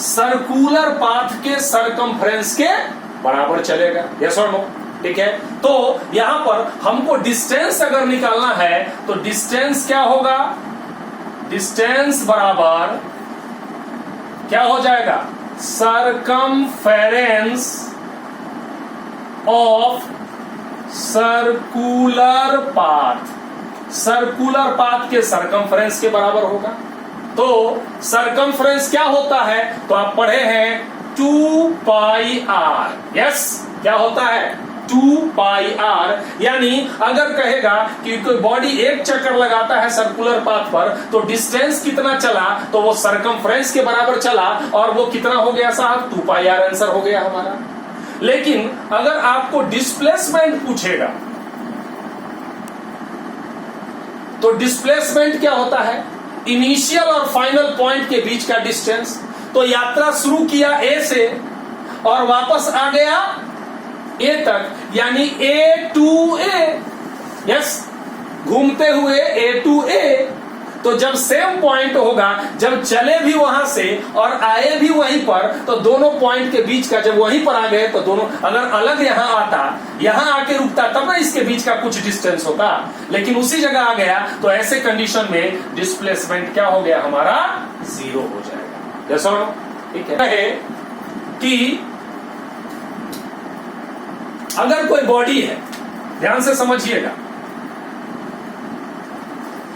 सर्कुलर पाथ के सरकमफ्रेंस के बराबर चलेगा। यस और नो, ठीक है। तो यहां पर हमको डिस्टेंस अगर निकालना है तो डिस्टेंस क्या होगा, डिस्टेंस बराबर क्या हो जाएगा, circumference of circular path, circular path के सरकमफेरेंस के बराबर होगा। तो सरकमफेरेंस क्या होता है, तो आप पढ़े हैं 2 पाई आर, यस क्या होता है 2 पाई आर। यानी अगर कहेगा कि कोई बॉडी एक चक्कर लगाता है सर्कुलर पाथ पर तो डिस्टेंस कितना चला, तो वो सरकमफ्रेंस के बराबर चला और वो कितना हो गया साहब 2 पाई आर आंसर हो गया हमारा। लेकिन अगर आपको डिस्प्लेसमेंट पूछेगा तो डिस्प्लेसमेंट क्या होता है, इनिशियल और फाइनल पॉइंट के बीच का डिस्टेंस। तो यात्रा शुरू किया ए से और वापस आ गया ए तक, यानी ए टू ए, यस घूमते हुए ए टू ए। तो जब सेम पॉइंट होगा, जब चले भी वहां से और आए भी वहीं पर, तो दोनों पॉइंट के बीच का जब वहीं पर आ गए तो दोनों अगर अलग यहां आता, यहां आके रुकता तब ना इसके बीच का कुछ डिस्टेंस होता, लेकिन उसी जगह आ गया तो ऐसे कंडीशन में डिस्प्लेसमेंट क्या हो गया हमारा 0 हो जाएगा। यस और नो, ठीक है। कि अगर कोई बॉडी है, ध्यान से समझिएगा,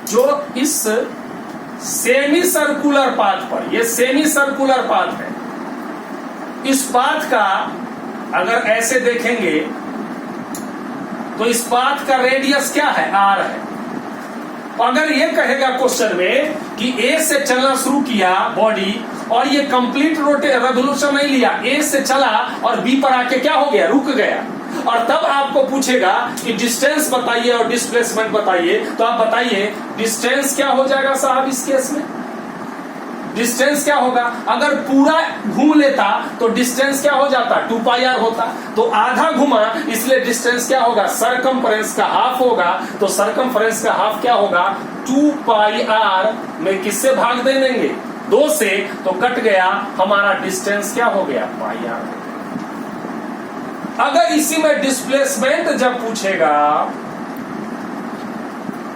जो इस सेमी सर्कुलर पाथ पर, ये सेमी सर्कुलर पाथ है, इस पाथ का अगर ऐसे देखेंगे तो इस पाथ का रेडियस क्या है, आर है। अगर ये कहेगा क्वेश्चन में कि ए से चलना शुरू किया बॉडी और ये कंप्लीट रेवोल्यूशन नहीं लिया, ए से चला और बी पर आके क्या हो गया, रुक गया, और तब आपको पूछेगा कि डिस्टेंस बताइए और डिस्प्लेसमेंट बताइए, तो आप बताइए डिस्टेंस क्या हो जाएगा साहब इस केस में, डिस्टेंस क्या होगा। अगर पूरा घूम लेता तो डिस्टेंस क्या हो जाता, 2 पाई आर होता। तो आधा घुमा इसलिए डिस्टेंस क्या होगा, सरकमफ्रेंस का हाफ होगा। तो सरकमफ्रेंस का हाफ क्या होगा, 2 पाई आर में किससे भाग दे देंगे, 2 से, तो कट गया हमारा डिस्टेंस क्या हो गया, पाई आर। अगर इसी में डिस्प्लेसमेंट जब पूछेगा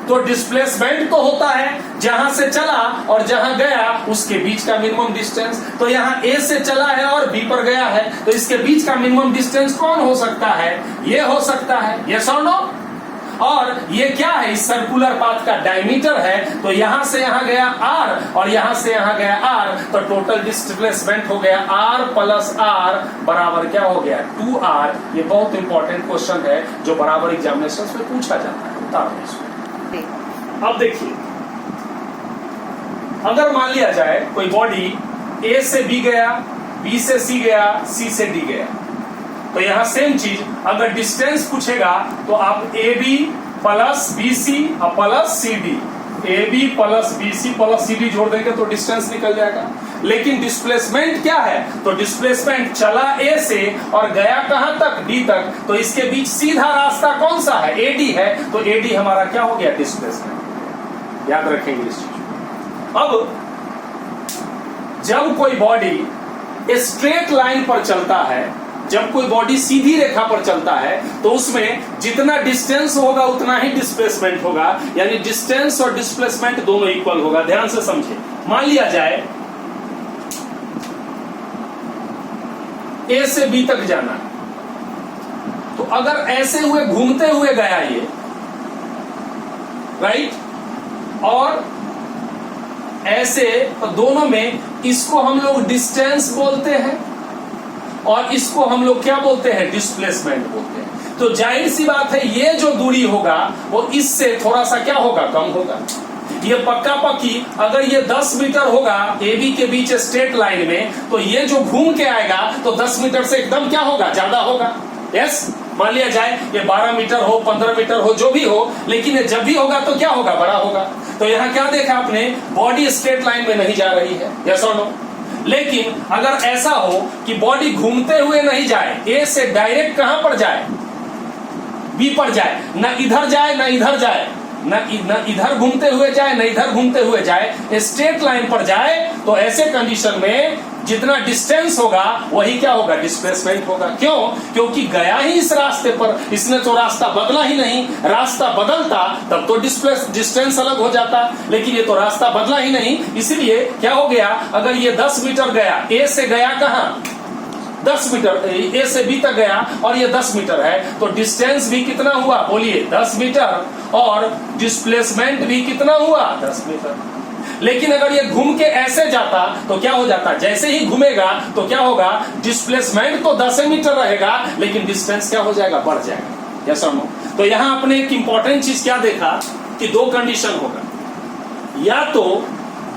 तो डिस्प्लेसमेंट तो होता है जहां से चला और जहां गया उसके बीच का मिनिमम डिस्टेंस। तो यहां ए से चला है और बी पर गया है, तो इसके बीच का मिनिमम डिस्टेंस कौन हो सकता है, ये हो सकता है, यस और नो। और ये क्या है, इस सर्कुलर पाथ का डायमीटर है, तो यहां से यहां गया आर और यहां से यहां गया आर, तो टोटल डिस्प्लेसमेंट हो गया आर प्लस आर बराबर क्या हो गया 2r। ये बहुत इंपॉर्टेंट क्वेश्चन है जो बराबर एग्जामिनेशन में पूछा जाता है, उतार इसको। अब देखिए, अगर मान लिया जाए कोई बॉडी ए से बी गया, बी से सी गया, सी से डी गया, तो यहां सेम चीज, अगर डिस्टेंस पूछेगा तो आप A B plus B C plus C D, A B plus B C plus C D जोड़ देंगे तो डिस्टेंस निकल जाएगा। लेकिन डिस्प्लेसमेंट क्या है, तो डिस्प्लेसमेंट चला ए से और गया कहां तक, डी तक, तो इसके बीच सीधा रास्ता कौन सा है, एडी है, तो एडी हमारा क्या हो गया, डिस्प्लेसमेंट। याद रखेंगे इस चीज। अब जब कोई बॉडी स्ट्रेट लाइन पर चलता है, जब कोई बॉडी सीधी रेखा पर चलता है तो उसमें जितना डिस्टेंस होगा उतना ही डिस्प्लेसमेंट होगा, यानी डिस्टेंस और डिस्प्लेसमेंट दोनों इक्वल होगा। ध्यान से समझे, मान लिया जाए ए से बी तक जाना, तो अगर ऐसे हुए घूमते हुए गया ये, राइट, और ऐसे, तो दोनों में इसको हम लोग डिस्टेंस बोलते हैं और इसको हम लोग क्या बोलते हैं, डिस्प्लेसमेंट बोलते हैं। तो जाहिर सी बात है ये जो दूरी होगा वो इससे थोड़ा सा क्या होगा, कम होगा। ये पक्का पक्की अगर ये 10 मीटर होगा ए बी के बीच स्ट्रेट लाइन में, तो ये जो घूम के आएगा तो 10 मीटर से एकदम क्या होगा, ज्यादा होगा। यस, मान लिया जाए ये 12 मीटर हो, 15 मीटर हो, जो भी हो, लेकिन ये जब भी होगा तो क्या होगा, बड़ा होगा। तो यहाँ क्या देखा आपने, बॉडी स्ट्रेट लाइन में नहीं जा रही है, यस और नो। लेकिन अगर ऐसा हो कि बॉडी घूमते हुए नहीं जाए, ए से डायरेक्ट कहां पर जाए, बी पर जाए, ना इधर जाए ना इधर जाए, न इधर घूमते हुए जाए न इधर घूमते हुए जाए, स्ट्रेट लाइन पर जाए, तो ऐसे कंडीशन में जितना डिस्टेंस होगा वही क्या होगा, डिस्प्लेसमेंट होगा। क्यों? क्योंकि गया ही इस रास्ते पर, इसने तो रास्ता बदला ही नहीं। रास्ता बदलता तब तो डिस्टेंस अलग हो जाता, लेकिन ये तो रास्ता बदला ही नहीं, इसलिए क्या हो गया, अगर ये 10 मीटर गया, ए से गया कहां, 10 मीटर, ए से बी तक गया और ये 10 मीटर है, तो डिस्टेंस भी कितना हुआ, बोलिए 10 मीटर, और डिस्प्लेसमेंट भी कितना हुआ, 10 मीटर। लेकिन अगर ये घूम के ऐसे जाता तो क्या हो जाता, जैसे ही घूमेगा तो क्या होगा, डिस्प्लेसमेंट तो 10 मीटर रहेगा, लेकिन डिस्टेंस क्या हो जाएगा, बढ़ जाएगा। यस और नो? तो यहां आपने एक इंपॉर्टेंट चीज क्या देखा कि दो कंडीशन होगा, या तो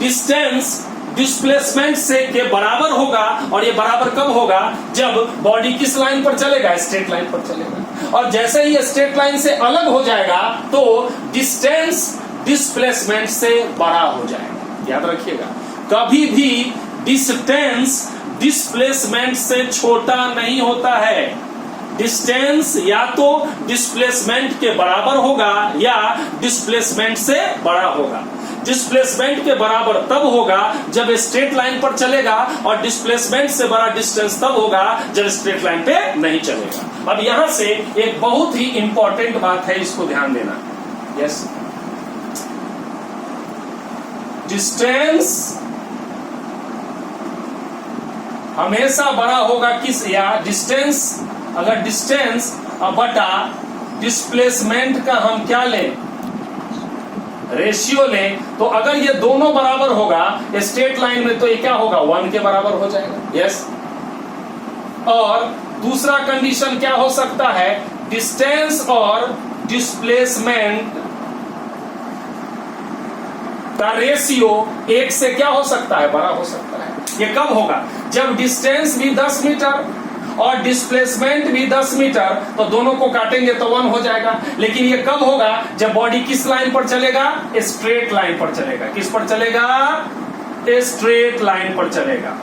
डिस्टेंस डिस्प्लेसमेंट से के बराबर होगा, और ये बराबर कब होगा, जब बॉडी किस लाइन पर चलेगा, स्ट्रेट लाइन पर चलेगा, और जैसे ही स्ट्रेट लाइन से अलग हो जाएगा तो डिस्टेंस डिस्प्लेसमेंट से बड़ा हो जाएगा। याद रखिएगा, कभी भी डिस्टेंस डिस्प्लेसमेंट से छोटा नहीं होता है। डिस्टेंस या तो डिस्प्लेसमेंट के बराबर होगा या डिस्प्लेसमेंट से बड़ा होगा। डिस्प्लेसमेंट के बराबर तब होगा जब स्ट्रेट लाइन पर चलेगा, और डिस्प्लेसमेंट से बड़ा डिस्टेंस तब होगा जब स्ट्रेट लाइन पे नहीं चलेगा। अब यहां से एक बहुत ही इंपॉर्टेंट बात है, इसको ध्यान देना। यस, डिस्टेंस हमेशा बड़ा होगा किस, या डिस्टेंस, अगर डिस्टेंस बटा डिस्प्लेसमेंट का हम क्या लें, रेशियो लें, तो अगर ये दोनों बराबर होगा स्ट्रेट लाइन में, तो ये क्या होगा, 1 के बराबर हो जाएगा। यस, और दूसरा कंडीशन क्या हो सकता है, डिस्टेंस और डिस्प्लेसमेंट का रेशियो 1 से क्या हो सकता है, बड़ा हो सकता है। ये कब होगा, जब डिस्टेंस भी 10 मीटर और डिस्प्लेसमेंट भी 10 मीटर, तो दोनों को काटेंगे तो 1 हो जाएगा। लेकिन ये कब होगा, जब बॉडी किस लाइन पर चलेगा, स्ट्रेट लाइन पर चलेगा। किस पर चलेगा, स्ट्रेट लाइन पर चलेगा।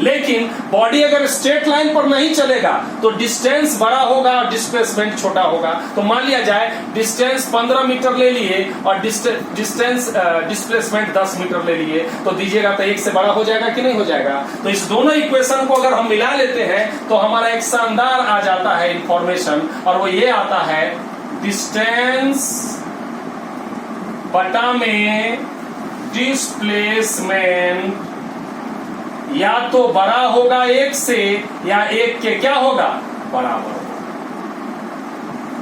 लेकिन बॉडी अगर स्ट्रेट लाइन पर नहीं चलेगा तो डिस्टेंस बड़ा होगा और डिस्प्लेसमेंट छोटा होगा। तो मान लिया जाए डिस्टेंस 15 मीटर ले लिए और डिस्टेंस डिस्प्लेसमेंट 10 मीटर ले लिए, तो दीजिएगा तो 1 से बड़ा हो जाएगा कि नहीं हो जाएगा। तो इस दोनों इक्वेशन को अगर हम मिला लेते हैं तो हमारा एक शानदार आ जाता है इंफॉर्मेशन, और वो ये आता है, डिस्टेंस बटा में डिस्प्लेसमेंट या तो बड़ा होगा 1 से, या 1 के क्या होगा, बराबर होगा।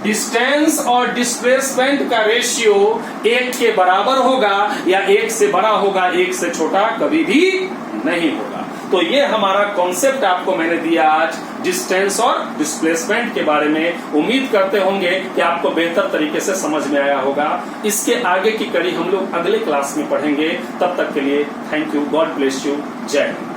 डिस्टेंस और डिस्प्लेसमेंट का रेशियो 1 के बराबर होगा या 1 से बड़ा होगा, 1 से छोटा कभी भी नहीं होगा। तो ये हमारा कॉन्सेप्ट आपको मैंने दिया आज डिस्टेंस और डिस्प्लेसमेंट के बारे में। उम्मीद करते होंगे कि आपको बेहतर तरीके से समझ में आया होगा। इसके आगे की कड़ी हम लोग अगले क्लास में पढ़ेंगे। तब तक के लिए thank you, God bless you, जय हिंद।